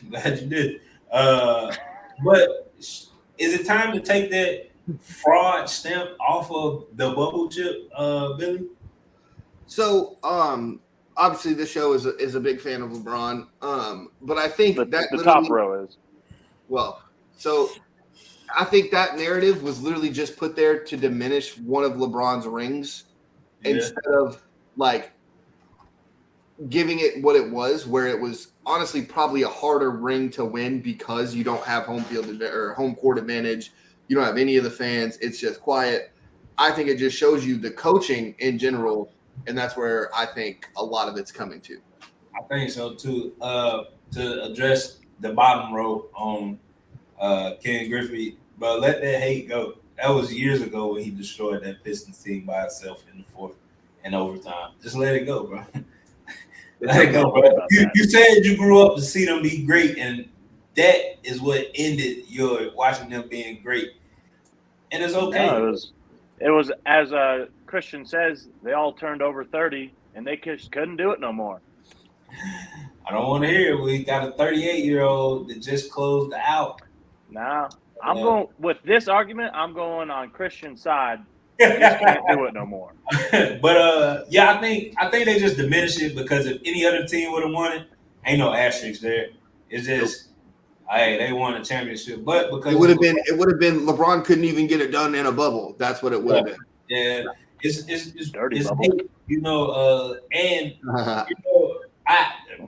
Glad you did. But is it time to take that fraud stamp off of the bubble chip, Billy?
So, obviously, this show is a big fan of LeBron. But I think
the top row is.
Well, so I think that narrative was literally just put there to diminish one of LeBron's rings instead of like giving it what it was, where it was honestly probably a harder ring to win because you don't have home court advantage. You don't have any of the fans. It's just quiet. I think it just shows you the coaching in general, and that's where I think a lot of it's coming to.
I think so too. To address the bottom row on Ken Griffey, but let that hate go. That was years ago when he destroyed that Pistons team by itself in the fourth and overtime. Just let it go, bro. Like, bro. You said you grew up to see them be great, and that is what ended your watching them being great. And it's okay.
No, it was as Christian says, they all turned over 30 and they just couldn't do it no more.
I don't want to hear it. We got a 38-year-old that just closed out.
Nah, I'm going with this argument. I'm going on Christian's side. He just can't do it no more.
But yeah, I think they just diminish it because if any other team would have won it, ain't no asterisk there. It's just, hey, they won a championship. But because
it would have been LeBron couldn't even get it done in a bubble. That's what it would have been.
Yeah, it's
dirty bubble.
You know, and you know,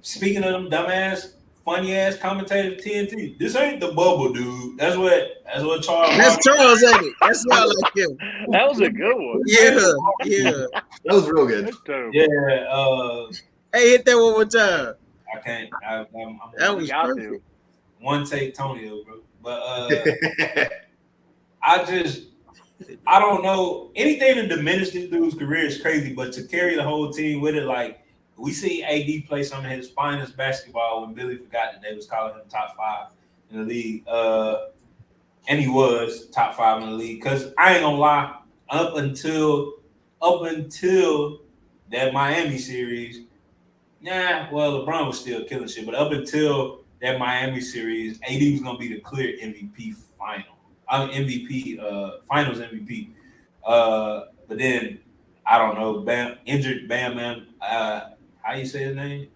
speaking of them dumbass, funny ass commentator TNT. This ain't the bubble, dude. That's what Charles.
That's Charles, ain't it? That's not like him.
That was a good one.
Yeah.
That was real good.
Yeah.
Hey, hit that one more time.
I can't.
That was perfect.
One take Tonio, bro. But I don't know. Anything to diminish this dude's career is crazy, but to carry the whole team with it, like we see AD play some of his finest basketball when Billy forgot that they was calling him top 5 in the league. And he was top 5 in the league. Because I ain't gonna lie, up until that Miami series, LeBron was still killing shit. But up until that Miami series, AD was gonna be the clear MVP finals MVP. But then I don't know, injured Bam Man. How you say his name?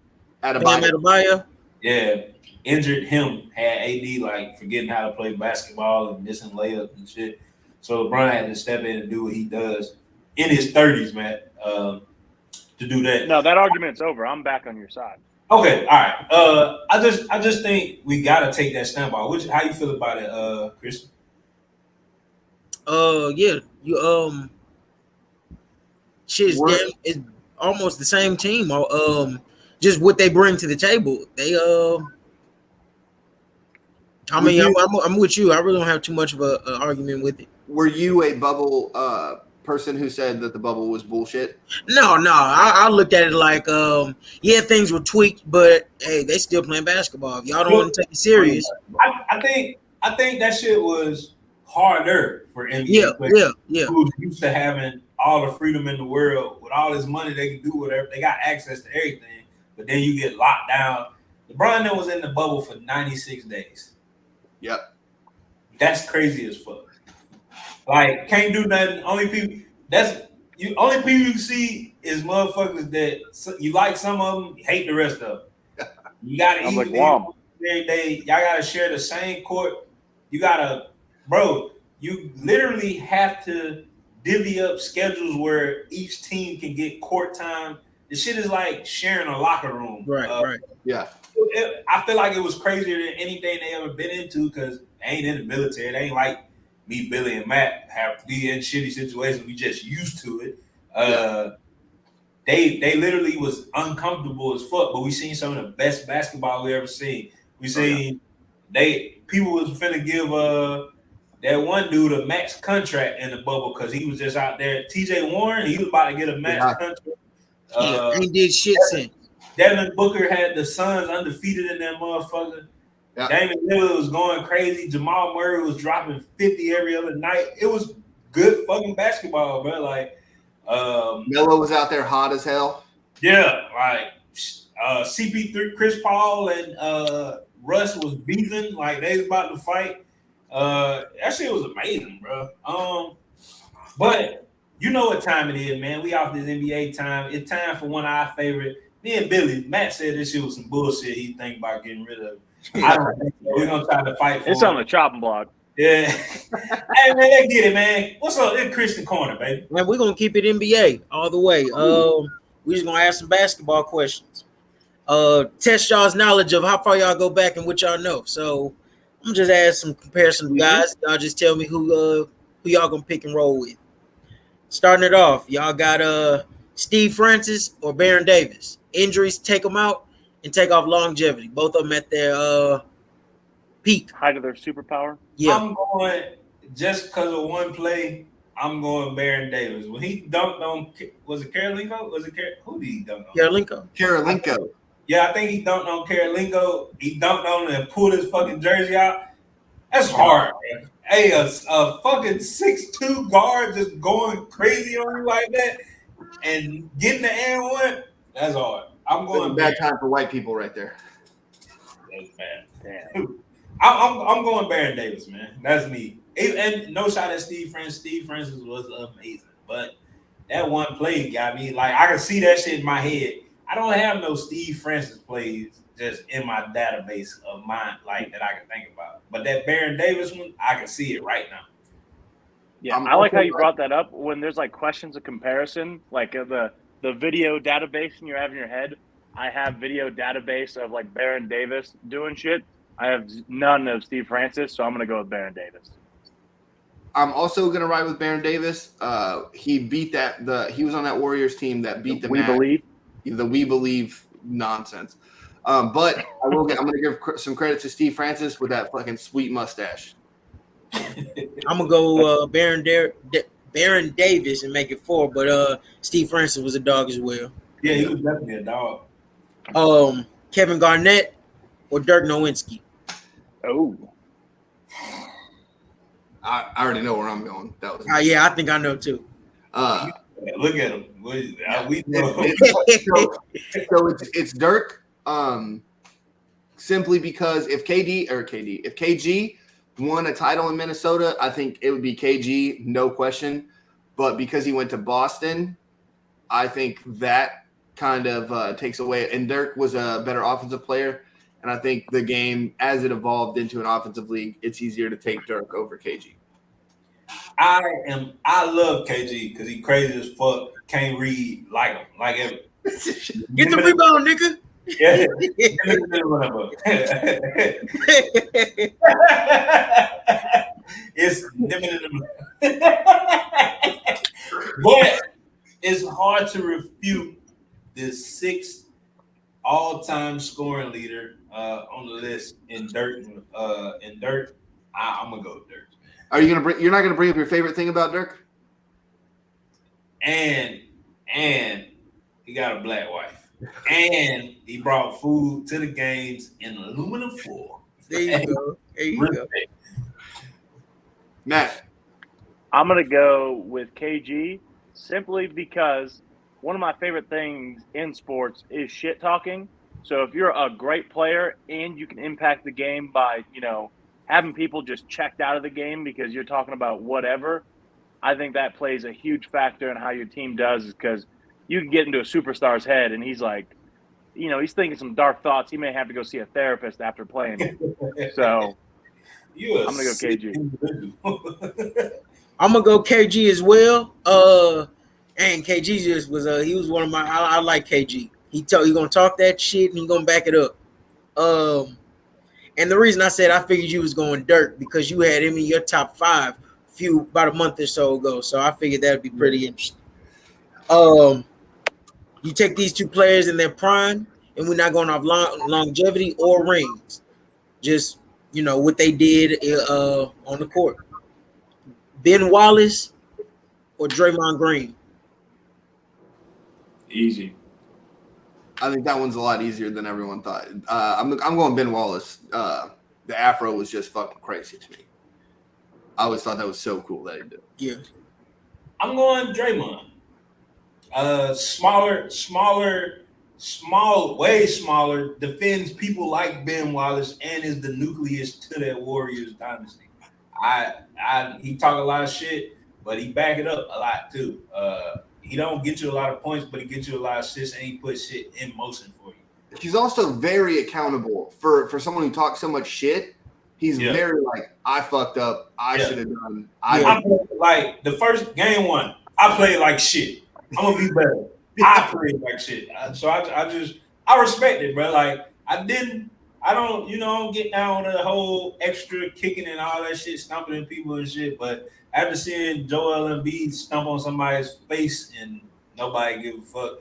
Adebayo.
Yeah, injured him. Had AD like forgetting how to play basketball and missing layups and shit. So LeBron had to step in and do what he does in his 30s, man. To do that.
No, that argument's over. I'm back on your side.
Okay, all right. I just think we gotta take that stand by. How you feel about it, Chris?
Yeah, you it's almost the same team. Just what they bring to the table. They I'm with you. I really don't have too much of an argument with it.
Were you a bubble person who said that the bubble was bullshit?
No. I looked at it like, things were tweaked, but hey, they still playing basketball. If y'all don't want to take it serious,
I think that shit was harder for NBA players. Who's used to having all the freedom in the world with all this money, they can do whatever. They got access to everything, but then you get locked down. LeBron was in the bubble for 96 days.
Yep,
that's crazy as fuck. Like, can't do nothing. Only people you see is motherfuckers that you like some of them, hate the rest of them. You gotta eat like y'all gotta share the same court. You literally have to divvy up schedules where each team can get court time. The shit is like sharing a locker room.
Right.
Yeah.
I feel like it was crazier than anything they ever been into because they ain't in the military. They ain't like me, Billy, and Matt have to be in shitty situations. We just used to it. They literally was uncomfortable as fuck, but we seen some of the best basketball we ever seen. We seen people was finna give that one dude a max contract in the bubble because he was just out there. TJ Warren, he was about to get a max contract.
He did shit since.
Devin Booker had the Suns undefeated in that motherfucker. Yep. Damian Lillard was going crazy. Jamal Murray was dropping 50 every other night. It was good fucking basketball, bro. Like,
Melo was out there hot as hell.
Yeah, like CP3, Chris Paul, and Russ was beefing. Like, they was about to fight. That shit was amazing, bro. But you know what time it is, man. We off this NBA time. It's time for one of our favorite. Me and Billy, Matt said this shit was some bullshit. He think about getting rid of it. I don't think so. We're gonna try to fight for
it. It's on the chopping block.
Yeah. Hey man, let's get it, man. What's up? It's Christian Corner, baby.
Man, we're gonna keep it NBA all the way. We're just gonna ask some basketball questions. Test y'all's knowledge of how far y'all go back and what y'all know. So I'm just ask some comparison guys. Y'all just tell me who y'all gonna pick and roll with. Starting it off, y'all got Steve Francis or Baron Davis. Injuries take them out and take off longevity. Both of them at their peak.
Height of their superpower.
Yeah.
I'm going just because of one play. I'm going Baron Davis. When he dunked on, was it Karolinko? Who did he dunk on?
Karolinko.
Yeah, I think he dunked on Karolinko. He dunked on him and pulled his fucking jersey out. That's hard, man. Hey, a fucking 6'2" guard just going crazy on you like that and getting the and one, that's hard. I'm going
bad time for white people right there.
That's bad. Damn. I'm going Baron Davis, man. That's me. And no shot at Steve Francis. Steve Francis was amazing, but that one play got me. Like, I can see that shit in my head. I don't have no Steve Francis plays just in my database of mine, like, that I can think about. But that Baron Davis one, I can see it right now.
Yeah, I like how you brought that up. When there's like questions of comparison, like the video database you have in your head. I have video database of like Baron Davis doing shit. I have none of Steve Francis, so I'm gonna go with Baron Davis.
I'm also gonna ride with Baron Davis. He beat he was on that Warriors team that beat the We Believe nonsense. But I'm gonna give some credit to Steve Francis with that fucking sweet mustache.
I'm gonna go Baron Davis and make it 4, but Steve Francis was a dog as well.
Yeah, he was definitely a dog.
Kevin Garnett or Dirk Nowitzki?
Oh,
I already know where I'm going. That was
yeah, I think I know too.
Look at him. We know.
So it's Dirk. Simply because if KG won a title in Minnesota, I think it would be KG, no question. But because he went to Boston, I think that kind of takes away. And Dirk was a better offensive player. And I think the game, as it evolved into an offensive league, it's easier to take Dirk over KG.
I love KG because he crazy as fuck. Can't read like him. Like him.
Get the rebound, nigga.
Yeah. It's but it's hard to refute the 6th all-time scoring leader on the list in Dirk. I'm gonna go with Dirk.
Are you gonna you're not gonna bring up your favorite thing about Dirk?
And he got a black wife. And he brought food to the games in aluminum foil.
There you go.
Matt.
I'm going to go with KG simply because one of my favorite things in sports is shit talking. So if you're a great player and you can impact the game by, having people just checked out of the game because you're talking about whatever, I think that plays a huge factor in how your team does, because you can get into a superstar's head and he's like, he's thinking some dark thoughts. He may have to go see a therapist after playing it. So I'm going to go KG.
I'm going to go KG as well. And KG just was he was one of my I like KG. He going to talk that shit and he going to back it up. And the reason I said I figured you was going Dirk because you had him in your top 5 about a month or so ago. So I figured that would be pretty interesting. You take these two players in their prime, and we're not going off longevity or rings. Just, what they did on the court. Ben Wallace or Draymond Green?
Easy.
I think that one's a lot easier than everyone thought. I'm going Ben Wallace. The afro was just fucking crazy to me. I always thought that was so cool that he did.
Yeah.
I'm going Draymond. Way smaller, defends people like Ben Wallace and is the nucleus to that Warriors dynasty. He talk a lot of shit, but he back it up a lot too. He don't get you a lot of points, but he gets you a lot of assists and he puts shit in motion for you.
He's also very accountable for someone who talks so much shit. He's very like, I fucked up. I should have done.
I like the first game 1. I played like shit. I'm gonna be better. I played like shit. So I respect it, bro. Like I don't get down with the whole extra kicking and all that shit, stomping in people and shit. But after seeing Joel Embiid stomp on somebody's face and nobody give a fuck,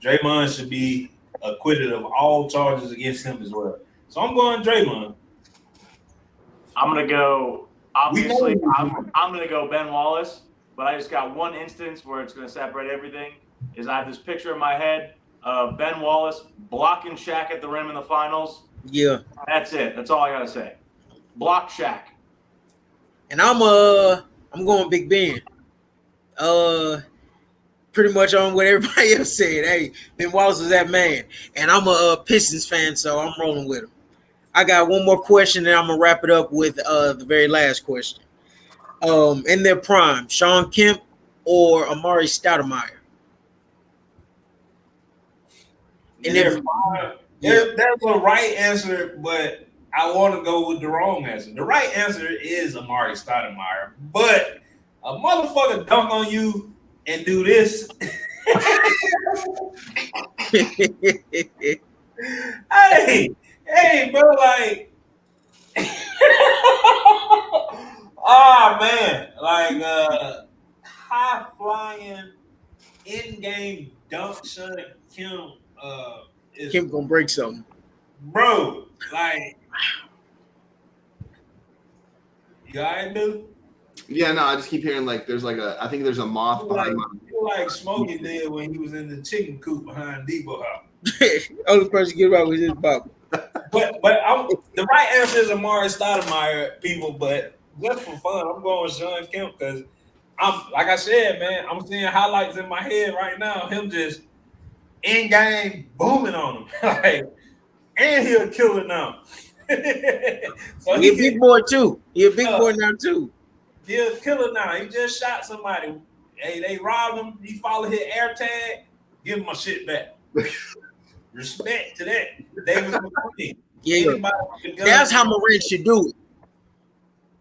Draymond should be acquitted of all charges against him as well. So I'm going Draymond.
I'm Obviously, I'm going to go Ben Wallace, but I just got one instance where it's going to separate everything. Is I have this picture in my head of Ben Wallace blocking Shaq at the rim in the finals.
Yeah.
That's it. That's all I got to say. Block Shaq.
And I'm going Big Ben. Pretty much on what everybody else said. Hey, Ben Wallace is that man. And I'm a Pistons fan, so I'm rolling with him. I got one more question, and I'm gonna wrap it up with the very last question. In their prime, Sean Kemp or Amari Stoudemire?
There's a right answer, but I want to go with the wrong answer. The right answer is Amari Stoudemire, but a motherfucker dunk on you and do this. Hey, bro, like, oh man, like high flying in game dunk Sean Kim is
Kim gonna break something,
bro. Like, you alright, dude?
Yeah, no, I just keep hearing like there's like a I think there's a moth behind my.
Like Smokey did when he was in the chicken coop behind Debo house.
Only person get right with his bubble.
But the right answer is Amari Stoudemire, people. But just for fun, I'm going with Sean Kemp because I'm like I said, man. I'm seeing highlights in my head right now. Him just in game booming on him, like, and he'll kill it now. So
He a big boy too. He a big boy now too.
He'll kill it now. He just shot somebody. Hey, they robbed him. He followed his air tag. Give him my shit back. Respect to that. Davis McQueen.
Yeah, that's how Moran should do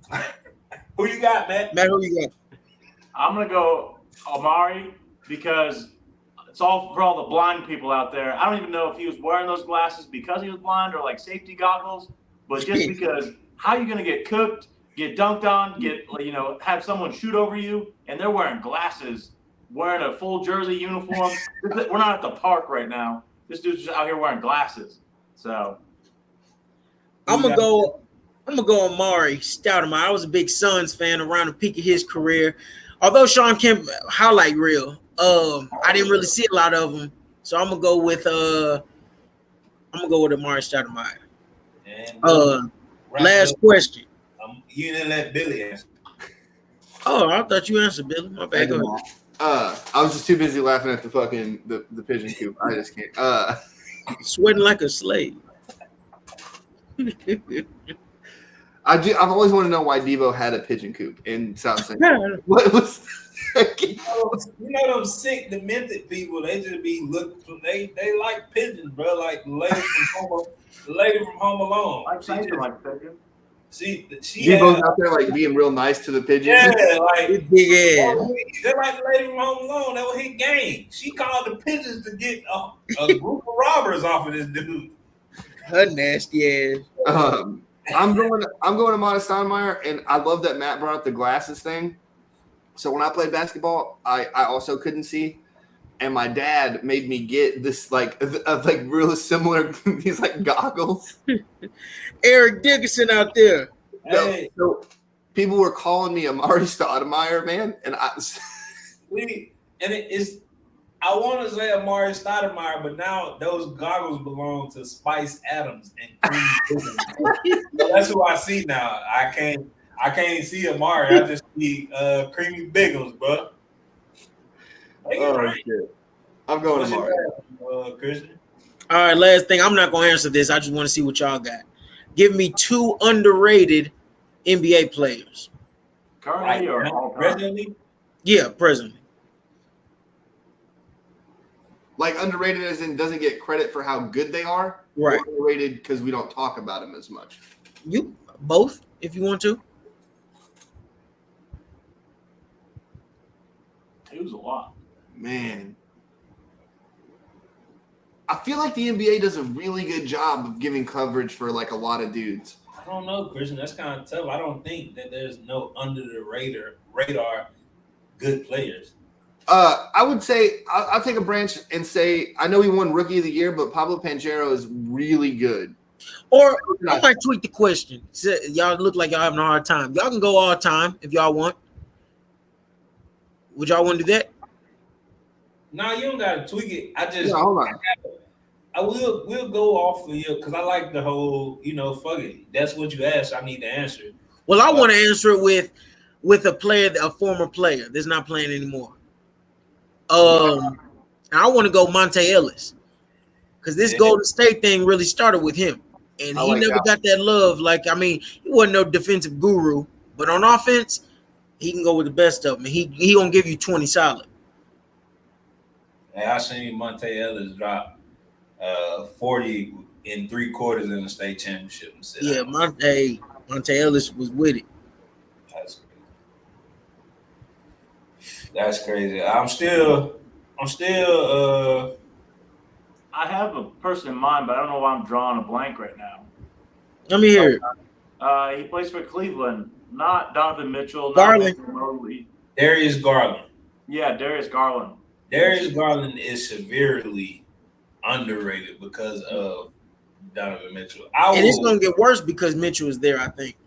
it. Who you got, Matt?
Matt, who you got?
I'm gonna go Amari because it's all for all the blind people out there. I don't even know if he was wearing those glasses because he was blind or like safety goggles, but just because how are you gonna get cooked, get dunked on, have someone shoot over you, and they're wearing glasses, wearing a full jersey uniform. We're not at the park right now. This dude's just out here wearing glasses. So
I'm gonna go Amari Stoudemire. I was a big Suns fan around the peak of his career. Although Sean Kemp highlight reel, I didn't really see a lot of them. So I'm gonna go with Amari Stoudemire. Last question.
You didn't let Billy answer.
Oh, I thought you answered, Billy. My bad. Go ahead.
I was just too busy laughing at the fucking the pigeon coop. I just can't.
Sweating like a slave.
I've always wanted to know why Debo had a pigeon coop in South Central. What was?
You know them sick, demented people. They just be looking. They like pigeons, bro. Like the lady from Home Alone.
I've seen her like pigeons.
She
Debo's out there like being real nice to the pigeons.
Yeah, like
big ass.
They're like the lady from Home Alone. That was his game. She called the pigeons to get a group of robbers off of this dude.
Her nasty ass.
I'm going to Amari Stoudemire, and I love that Matt brought up the glasses thing. So when I played basketball, I also couldn't see, and my dad made me get this like really similar these like goggles.
Eric Dickerson out there.
Hey.
So people were calling me Amari Stoudemire, man, and I
want to say Amari Stoudemire, but now those goggles belong to Spice Adams and Creamy Biggums. So that's who I see now. I can't see Amari. I just see Creamy Biggums, bro.
Shit. I'm going Amari.
Christian.
All right, last thing. I'm not going to answer this. I just want to see what y'all got. Give me 2 underrated NBA players.
Currently or
presently?
Yeah, presently.
Like underrated as in doesn't get credit for how good they are,
right?
Or underrated because we don't talk about them as much.
You both, if you want to.
2's a lot,
man. I feel like the NBA does a really good job of giving coverage for like a lot of dudes.
I don't know, Christian. That's kind of tough. I don't think that there's no under the radar good players.
I would say I'll take a branch and say I know he won Rookie of the Year, but Pablo Panchero is really good.
Or I might tweak the question. Y'all look like y'all having a hard time. Y'all can go all time if y'all want. Would y'all want to do that?
No, you don't gotta tweak it. I just
hold on.
we'll go off of you because I like the whole, fuck it. That's what you asked. I need to answer.
Well, I want to answer it with a former player that's not playing anymore. I want to go Monte Ellis because this Golden State thing really started with him, and he never got that love. He wasn't no defensive guru, but on offense, he can go with the best of them. He gonna give you 20 solid.
Hey, I seen Monte Ellis drop 40 in 3 quarters in the state championship.
Yeah, Monte Ellis was with it.
That's crazy. I'm still.
I have a person in mind, but I don't know why I'm drawing a blank right now.
Let me hear
it. He plays for Cleveland, not Donovan Mitchell,
Garland.
not Mobley.
Darius Garland.
Yeah, Darius Garland.
Darius Garland is severely underrated because of Donovan Mitchell.
And it's gonna get worse because Mitchell is there, I think.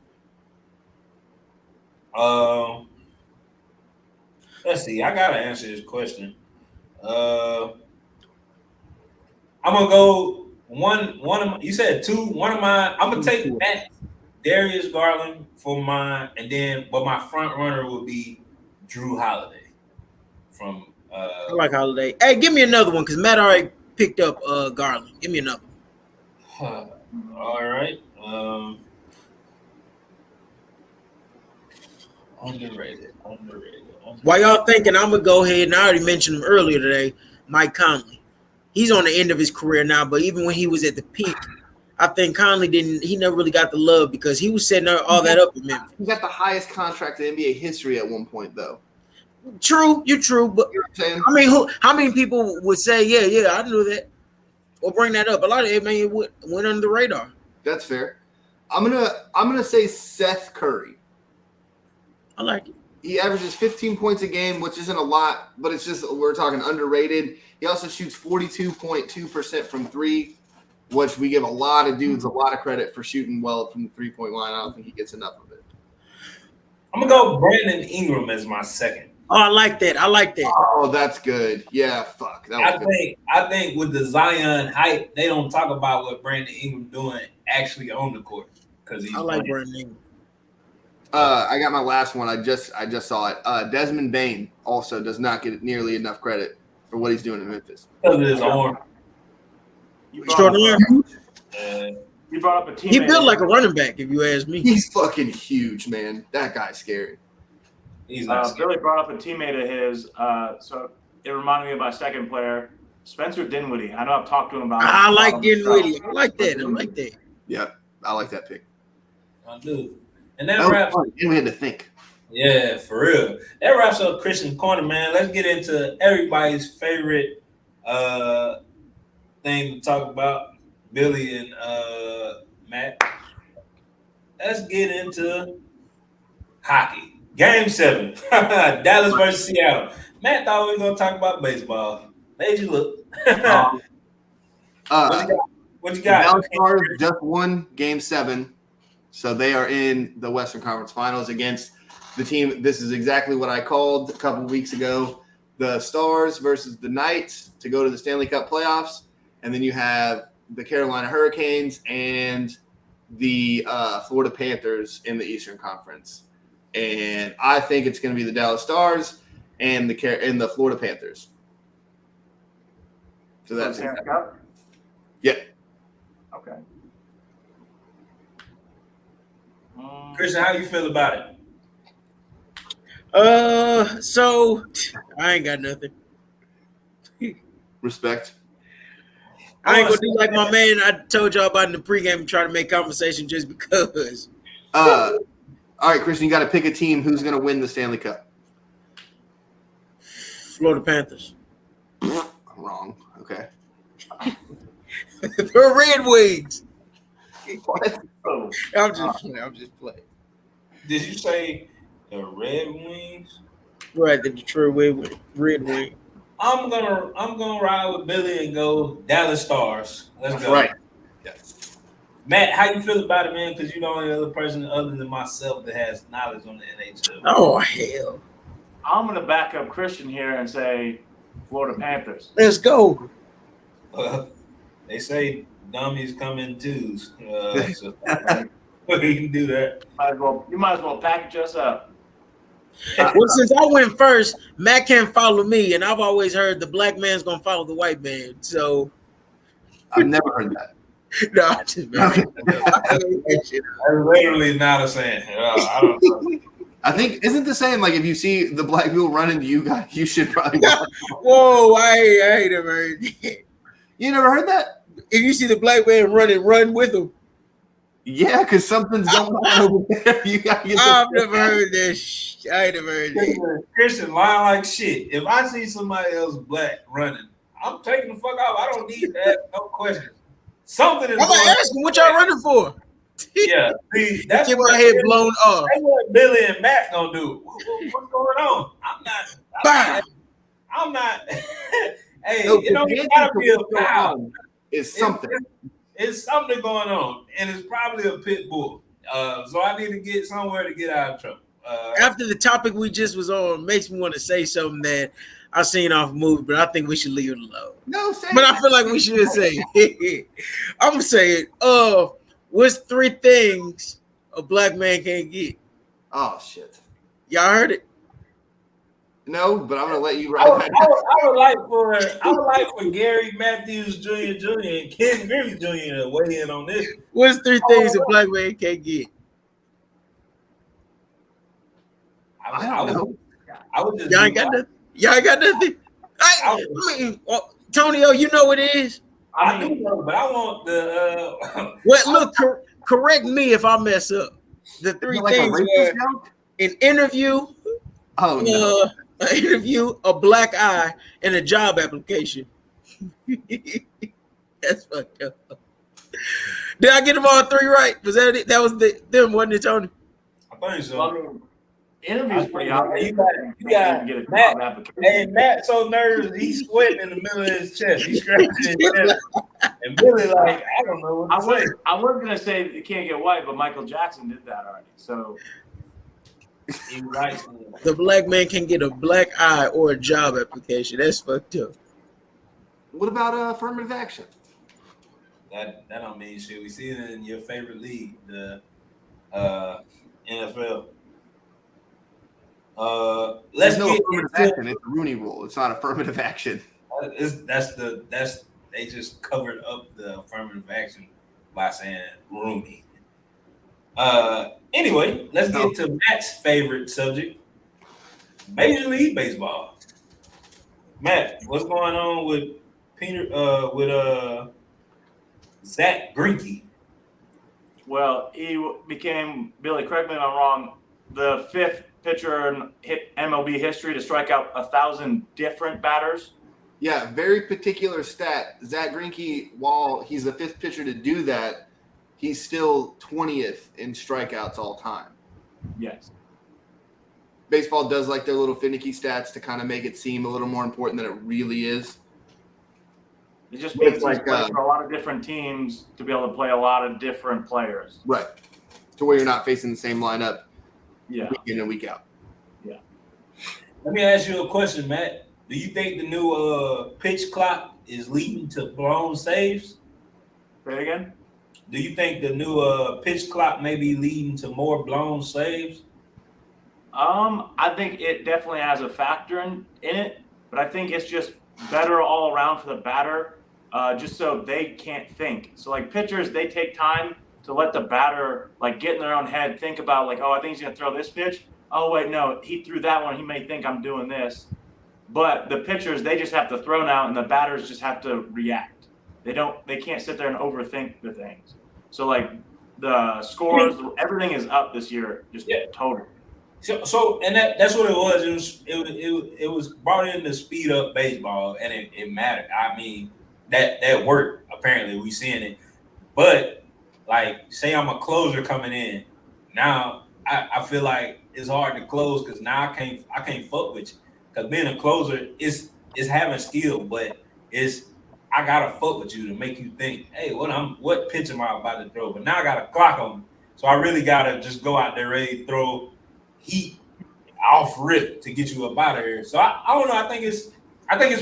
Let's see. I gotta answer this question. I'm gonna go one of you said 2. One of mine. I'm gonna take Matt Darius Garland for mine, but my front runner will be Drew Holiday from.
I like Holiday. Hey, give me another one because Matt already picked up Garland. Give me another
one. All right. Underrated.
While y'all thinking, I'm gonna go ahead and I already mentioned him earlier today. Mike Conley. He's on the end of his career now, but even when he was at the peak, I think Conley he never really got the love because he was setting all that up in Memphis.
He got the highest contract in NBA history at one point, though.
True, you're true, but how many people would say, yeah, I knew that, or bring that up? A lot of it, man, went under the radar.
That's fair. I'm gonna say Seth Curry.
I like it.
He averages 15 points a game, which isn't a lot, but it's just we're talking underrated. He also shoots 42.2% from 3, which we give a lot of dudes a lot of credit for shooting well from the 3-point line. I don't think he gets enough of it.
I'm gonna go Brandon Ingram as my second.
Oh, I like that.
Oh, that's good. Yeah, fuck.
I think with the Zion hype, they don't talk about what Brandon Ingram doing actually on the court because he's.
I like Brandon Ingram.
I got my last one. I just saw it. Desmond Bane also does not get nearly enough credit for what he's doing in Memphis.
Because of his arm.
You brought up a teammate.
He built like a running back, if you ask me.
He's fucking huge, man. That guy's scary.
He's not scary.
Billy brought up a teammate of his, so it reminded me of my second player, Spencer Dinwiddie. I know I've talked to him about.
I like Dinwiddie. I like that.
Yeah, I like that pick.
I do. And that wraps.
And we had to think.
Yeah, for real. That wraps up Christian Corner, man. Let's get into everybody's favorite thing to talk about, Billy and Matt. Let's get into hockey. Game 7, Dallas versus Seattle. Matt thought we were going to talk about baseball. Made you look. What you got?
Dallas Stars just won Game 7, so they are in the Western Conference Finals against the team. This is exactly what I called a couple weeks ago. The Stars versus the Knights to go to the Stanley Cup playoffs, and then you have the Carolina Hurricanes and the Florida Panthers in the Eastern Conference. And I think it's going to be the Dallas Stars and the Florida Panthers. So that's
Stanley Cup?
Yeah.
Okay.
Christian, how you feel about
it? So I ain't got nothing.
Respect.
I ain't gonna do like my man I told y'all about in the pregame and try to make conversation just because.
All right, Christian, you got to pick a team who's going to win the Stanley Cup.
Florida Panthers.
Wrong. Okay.
The Red Wings.
What?
I'm just playing.
Did you say the Red Wings?
Right, the Detroit Red Wings.
I'm gonna ride with Billy and go Dallas Stars. Let's go.
Right. Yes.
Matt, how you feel about it, man? Because you're the only other person other than myself that has knowledge on the NHL.
Oh hell.
I'm going to back up Christian here and say Florida Panthers.
Let's go.
They say dummies come in twos. So we can do that.
You might as well package us up.
Well, since I went first, Matt can't follow me, and I've always heard the black man's gonna follow the white man. So
I've never heard that.
no, I just
That's literally not a saying. I don't know.
I think isn't the saying like if you see the black people running, you should probably.
Whoa, I ain't never heard that.
You never heard that?
If you see the black man running, run with him.
Yeah, because something's going on over there. You got to get.
I've never heard that. I ain't never heard that.
Christian lying like shit. If I see somebody else black running, I'm taking the fuck off. I don't need that. No questions. Something is
I'm
going
gonna ask him what y'all running for.
Yeah, see, that's
Get
what
my head blown off.
That's what Billy and Matt gonna do. What's going on? I'm not. Hey,
No,
you know, you gotta be a foul.
It's something.
It's something going on, and it's probably a pit bull. So I need to get somewhere to get out of trouble.
After the topic we just was on makes me want to say something that I seen off a movie, but I think we should leave it alone.
No, say
But I feel like we should say it. I'm gonna say it. What's 3 things a black man can't get?
Oh shit.
Y'all heard it?
No, but I'm gonna let you
I
write that.
would like for Gary Matthews Jr. and Ken Griffey Jr. to weigh in on this.
What's 3 things a black man can't get?
I don't know.
I would just.
Y'all ain't got nothing. Y'all ain't got nothing. I mean, Tonio, you know what it is.
I do know, but I want the.
Well, look, correct me if I mess up. The 3
Like a
things
racist
were
joke?
an interview,
Oh no.
an interview, a black eye, and a job application. That's fucked up. Did I get them all 3 right? Was that it? That was them, wasn't it, Tony?
I think so.
Well, I mean, interview's pretty obvious.
You got
get a
Matt.
job application.
Hey, Matt, so nervous, he's sweating in the middle of his chest. He's scratching his chest. And Billy, like, I don't know what to say.
I was gonna say that you can't get white, but Michael Jackson did that already. So
He's right.
The black man can get a black eye or a job application. That's fucked up.
What about affirmative action?
That don't mean shit. We see it in your favorite league, the NFL. Let's
There's no
get
affirmative action. It's a Rooney Rule. It's not affirmative action.
They just covered up the affirmative action by saying Rooney. Anyway, let's get to Matt's favorite subject, Major League Baseball. Matt, what's going on with Zach Greinke?
Well, he became, Billy, correct me if I'm wrong, the 5th pitcher in MLB history to strike out 1,000 different batters.
Yeah, very particular stat. Zach Greinke, while he's the 5th pitcher to do that, he's still 20th in strikeouts all time.
Yes.
Baseball does like their little finicky stats to kind of make it seem a little more important than it really is.
It just
But
means
it's like,
for a lot of different teams to be able to play a lot of different players.
Right. To where you're not facing the same lineup
Yeah.
week in and week out.
Yeah.
Let me ask you a question, Matt. Do you think the new pitch clock is leading to blown saves?
Say it again?
Do you think the new pitch clock may be leading to more blown saves?
I think it definitely has a factor in it, but I think it's just better all around for the batter, just so they can't think. So like pitchers, they take time to let the batter like get in their own head, think about like, oh, I think he's gonna throw this pitch. Oh wait, no, he threw that one. He may think I'm doing this, but the pitchers, they just have to throw now, and the batters just have to react. They can't sit there and overthink the things. So like the scores, everything is up this year, just total.
So and that's what it was. It was brought in to speed up baseball, and it mattered. I mean, that worked. Apparently, we seeing it. But like, say I'm a closer coming in, now I feel like it's hard to close because now I can't fuck with you because being a closer is having skill, but it's I gotta fuck with you to make you think, hey, what pitch am I about to throw? But now I got a clock on me, so I really gotta just go out there ready to throw heat off rip to get you up out of here. So I don't know. I think it's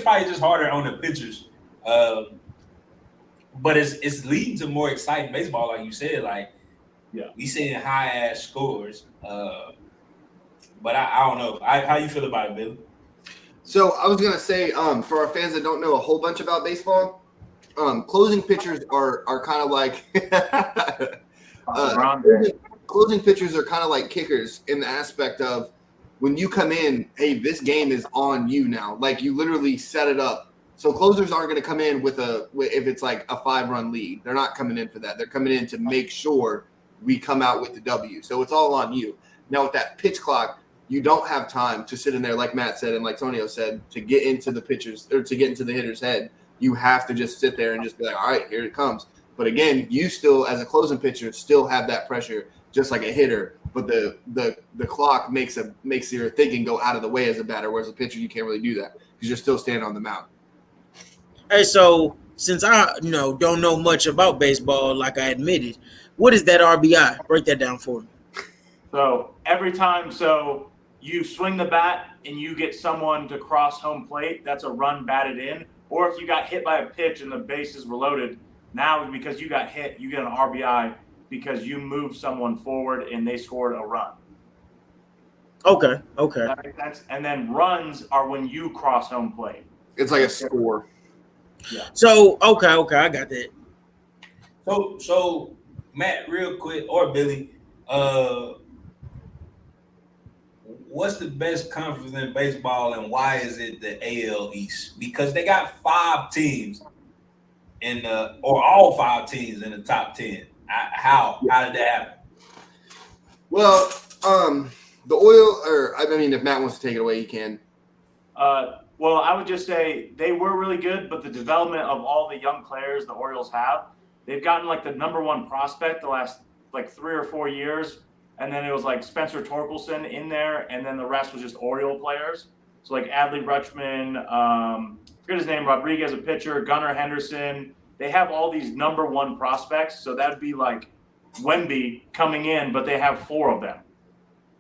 probably just harder on the pitchers, but it's leading to more exciting baseball, like you said. Like we seeing high ass scores, but I don't know. How you feel about it, Billy?
So I was gonna say, for our fans that don't know a whole bunch about baseball, closing pitchers are kind of like closing pitchers are kind of like kickers in the aspect of when you come in, hey, this game is on you now. Like you literally set it up. So closers aren't going to come in with if it's like a 5-run lead. They're not coming in for that. They're coming in to make sure we come out with the W. So it's all on you. Now with that pitch clock, you don't have time to sit in there, like Matt said and like Tonio said, to get into the pitchers or to get into the hitter's head. You have to just sit there and just be like, all right, here it comes. But again, you still, as a closing pitcher, still have that pressure, just like a hitter. But the clock makes your thinking go out of the way as a batter, whereas a pitcher you can't really do that because you're still standing on the mound.
Hey, so since I don't know much about baseball, like I admitted, what is that RBI? Break that down for me.
So every time, you swing the bat and you get someone to cross home plate, that's a run batted in. Or if you got hit by a pitch and the bases were loaded, now because you got hit, you get an RBI because you moved someone forward and they scored a run.
Okay.
That makes sense? And then runs are when you cross home plate.
It's like a score.
Yeah. So okay, I got that.
So Matt, real quick, or Billy, what's the best conference in baseball and why is it the AL East? Because they got 5 teams or all 5 teams in the top 10. How did that happen?
Well, if Matt wants to take it away, he can.
Well, I would just say they were really good, but the development of all the young players the Orioles have, they've gotten like the number 1 prospect the last like 3 or 4 years. And then it was like Spencer Torkelson in there, and then the rest was just Oriole players. So like Adley Rutschman, forget his name, Rodriguez, a pitcher, Gunnar Henderson. They have all these number 1 prospects. So that'd be like Wemby coming in, but they have 4 of them.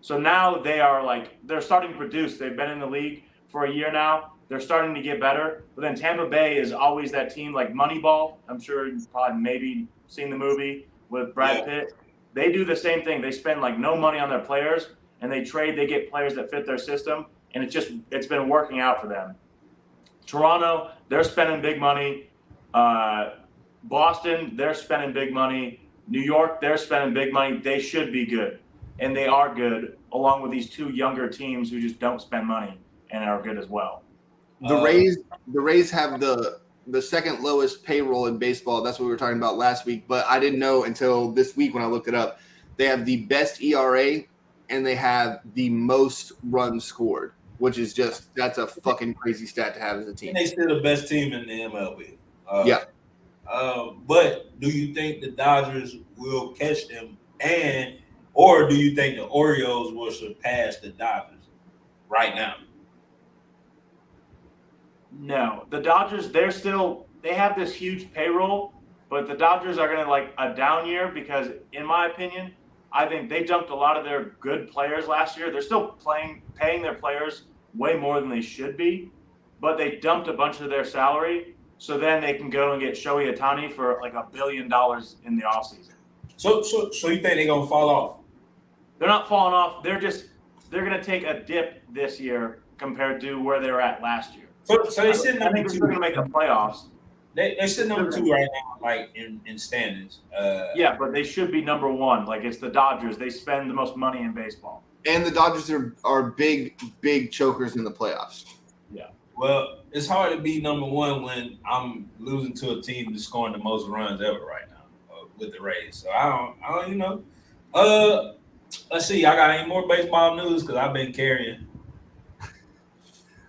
So now they're starting to produce. They've been in the league for a year now. They're starting to get better. But then Tampa Bay is always that team like Moneyball. I'm sure you've probably maybe seen the movie with Brad Pitt. They do the same thing. They spend like no money on their players, and they get players that fit their system, and it's been working out for them. Toronto, they're spending big money. Boston, they're spending big money. New York, they're spending big money. They should be good, and they are good, along with these 2 younger teams who just don't spend money and are good as well.
The Rays have the second lowest payroll in baseball. That's what we were talking about last week, but I didn't know until this week when I looked it up. They have the best ERA and they have the most runs scored, which is that's a fucking crazy stat to have as a team.
And they still the best team in the MLB.
Yeah.
But do you think the Dodgers will catch them, or do you think the Orioles will surpass the Dodgers right now?
No, the Dodgers, they have this huge payroll, but the Dodgers are going to like a down year because, in my opinion, I think they dumped a lot of their good players last year. They're still paying their players way more than they should be, but they dumped a bunch of their salary, so then they can go and get Shohei Ohtani for like $1 billion in the offseason.
So you think they're going to fall off?
They're not falling off. They're going to take a dip this year compared to where they were at last year.
So they sit
I think they're going to make the playoffs.
They sit number 2 right now, like in standings.
Yeah, but they should be number 1. Like it's the Dodgers. They spend the most money in baseball.
And the Dodgers are big chokers in the playoffs.
Yeah.
Well, it's hard to be number 1 when I'm losing to a team that's scoring the most runs ever right now with the Rays. So I don't. Let's see. I got any more baseball news because I've been carrying.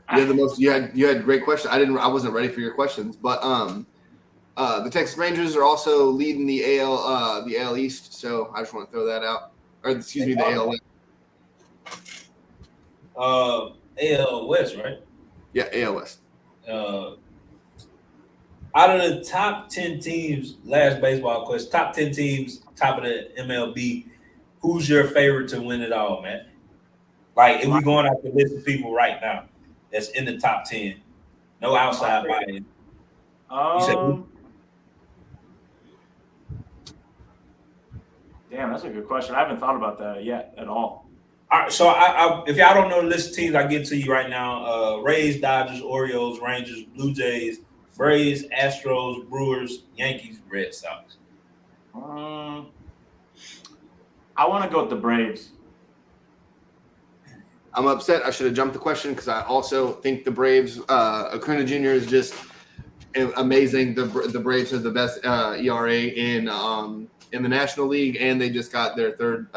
You had great questions. I wasn't ready for your questions, but the Texas Rangers are also leading the AL East, so I just want to throw that out. Or excuse me, the AL West.
AL West, right?
Yeah, AL West.
I Out of the top 10 teams, last baseball question, top 10 teams, top of the MLB, who's your favorite to win it all, man? Like, if we're going out the list of people right now that's in the top 10, no outside buy-in. You said who?
Damn, that's a good question. I haven't thought about that yet at all.
All right, so I if y'all don't know the list of teams, I get to you right now. Rays, Dodgers, Orioles, Rangers, Blue Jays, Braves, Astros, Brewers, Yankees, Red Sox.
I want to go with the Braves.
I'm upset. I should have jumped the question because I also think the Braves, Acuna Jr. is just amazing. The Braves have the best ERA in the National League, and they just got their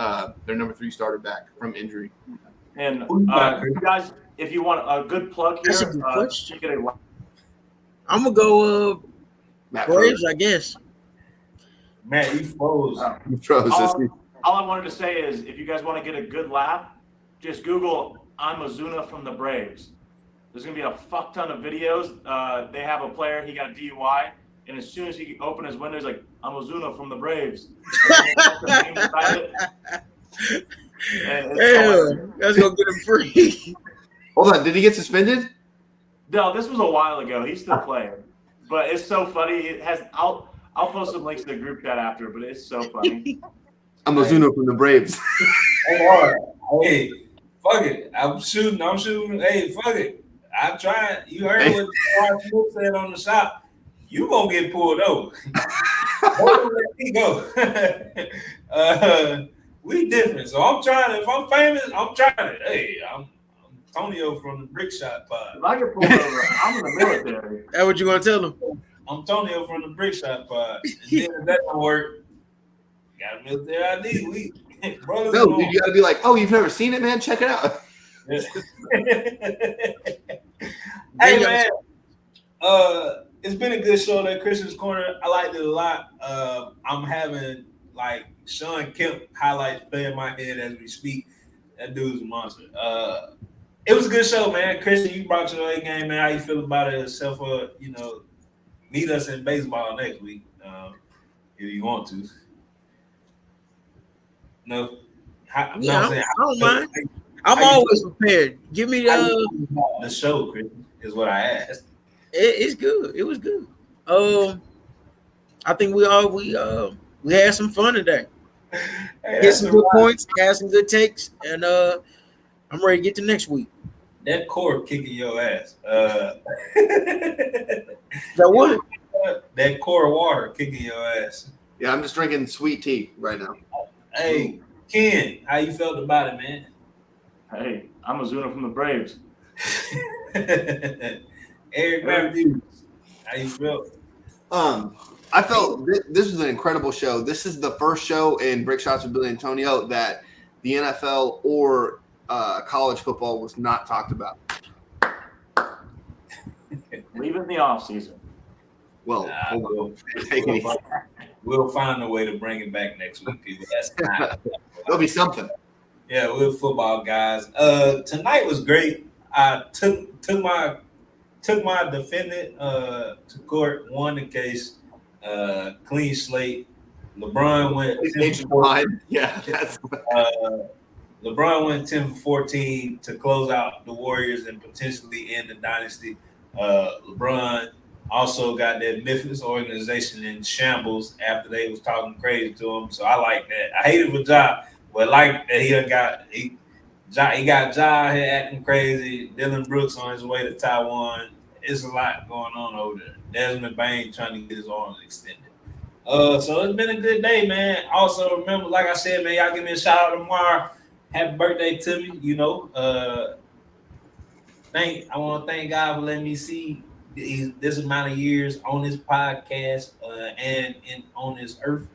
number 3 starter back from injury.
And you guys, if you want a good plug here,
That's a good question.
you get a
I'm gonna go
Matt
Braves, I guess.
Matt, you froze.
All I wanted to say is, if you guys want to get a good laugh, just Google "I'm Ozuna from the Braves." There's gonna be a fuck ton of videos. They have a player, he got a DUI, and as soon as he opened his window, he's like, "I'm Ozuna from the Braves."
Damn, that's gonna get him free.
Hold on, did he get suspended?
No, this was a while ago. He's still playing, but it's so funny. It has. I'll post some links to the group chat after, but it's so funny.
I'm Ozuna from the Braves.
Hey, fuck it. I'm shooting. Hey, fuck it. I tried. You heard what Rod Smith said on the shop. You gonna get pulled over. Don't let me go. We different. So I'm trying. If I'm famous, I'm trying it. Hey, I'm Tonio from the Brick Shot Pod.
If I get pulled over, I'm in the military.
That's what you gonna tell him?
I'm Tonio from the Brick Shot Pod. And then if that don't work, got a military ID. We brothers.
No, dude, you gotta be like, oh, you've never seen it, man? Check it out.
Hey man, it's been a good show at Christian's Corner. I liked it a lot. I'm having like Sean Kemp highlights play in my head as we speak. That dude's a monster. It was a good show, man. Christian, you brought your A game, man. How you feel about it? Except for, meet us in baseball next week if you want to. No,
I don't mind. I'm always prepared. Give me
the show, Christian, is what I asked.
It's good. It was good. I think we had some fun today.
Hey,
Get some good points, had some good takes, and I'm ready to get to next week.
That core kicking your ass.
That what?
That core water kicking your ass.
Yeah, I'm just drinking sweet tea right now.
Hey, Ken, how you felt about it, man?
Hey, I'm Ozuna from the Braves.
Eric Matthews, how you felt?
I felt this was an incredible show. This is the first show in Brick Shots with Billy and Tonio that the NFL or college football was not talked about.
Leave it in the off season.
Well,
we'll find a way to bring it back next week, people. That's not.
There'll be something.
Yeah, we're football guys. Tonight was great. I took my defendant to court, won the case, clean slate. LeBron went 10 for 14.
Yeah, that's
LeBron went 10 for 14 to close out the Warriors and potentially end the dynasty. LeBron also got that Memphis organization in shambles after they was talking crazy to him. So I like that. I hate it for Ja, but like that he got Ja here acting crazy. Dylan Brooks on his way to Taiwan. It's a lot going on over there. Desmond Bain trying to get his arms extended. So it's been a good day, man. Also, remember, like I said, man, y'all give me a shout out tomorrow. Happy birthday to me, I want to thank God for letting me see this amount of years on this podcast and on this earth.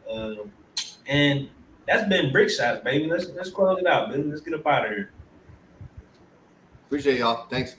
And that's been Brick Shots, baby. Let's close it out, baby. Let's get up out of here.
Appreciate y'all. Thanks.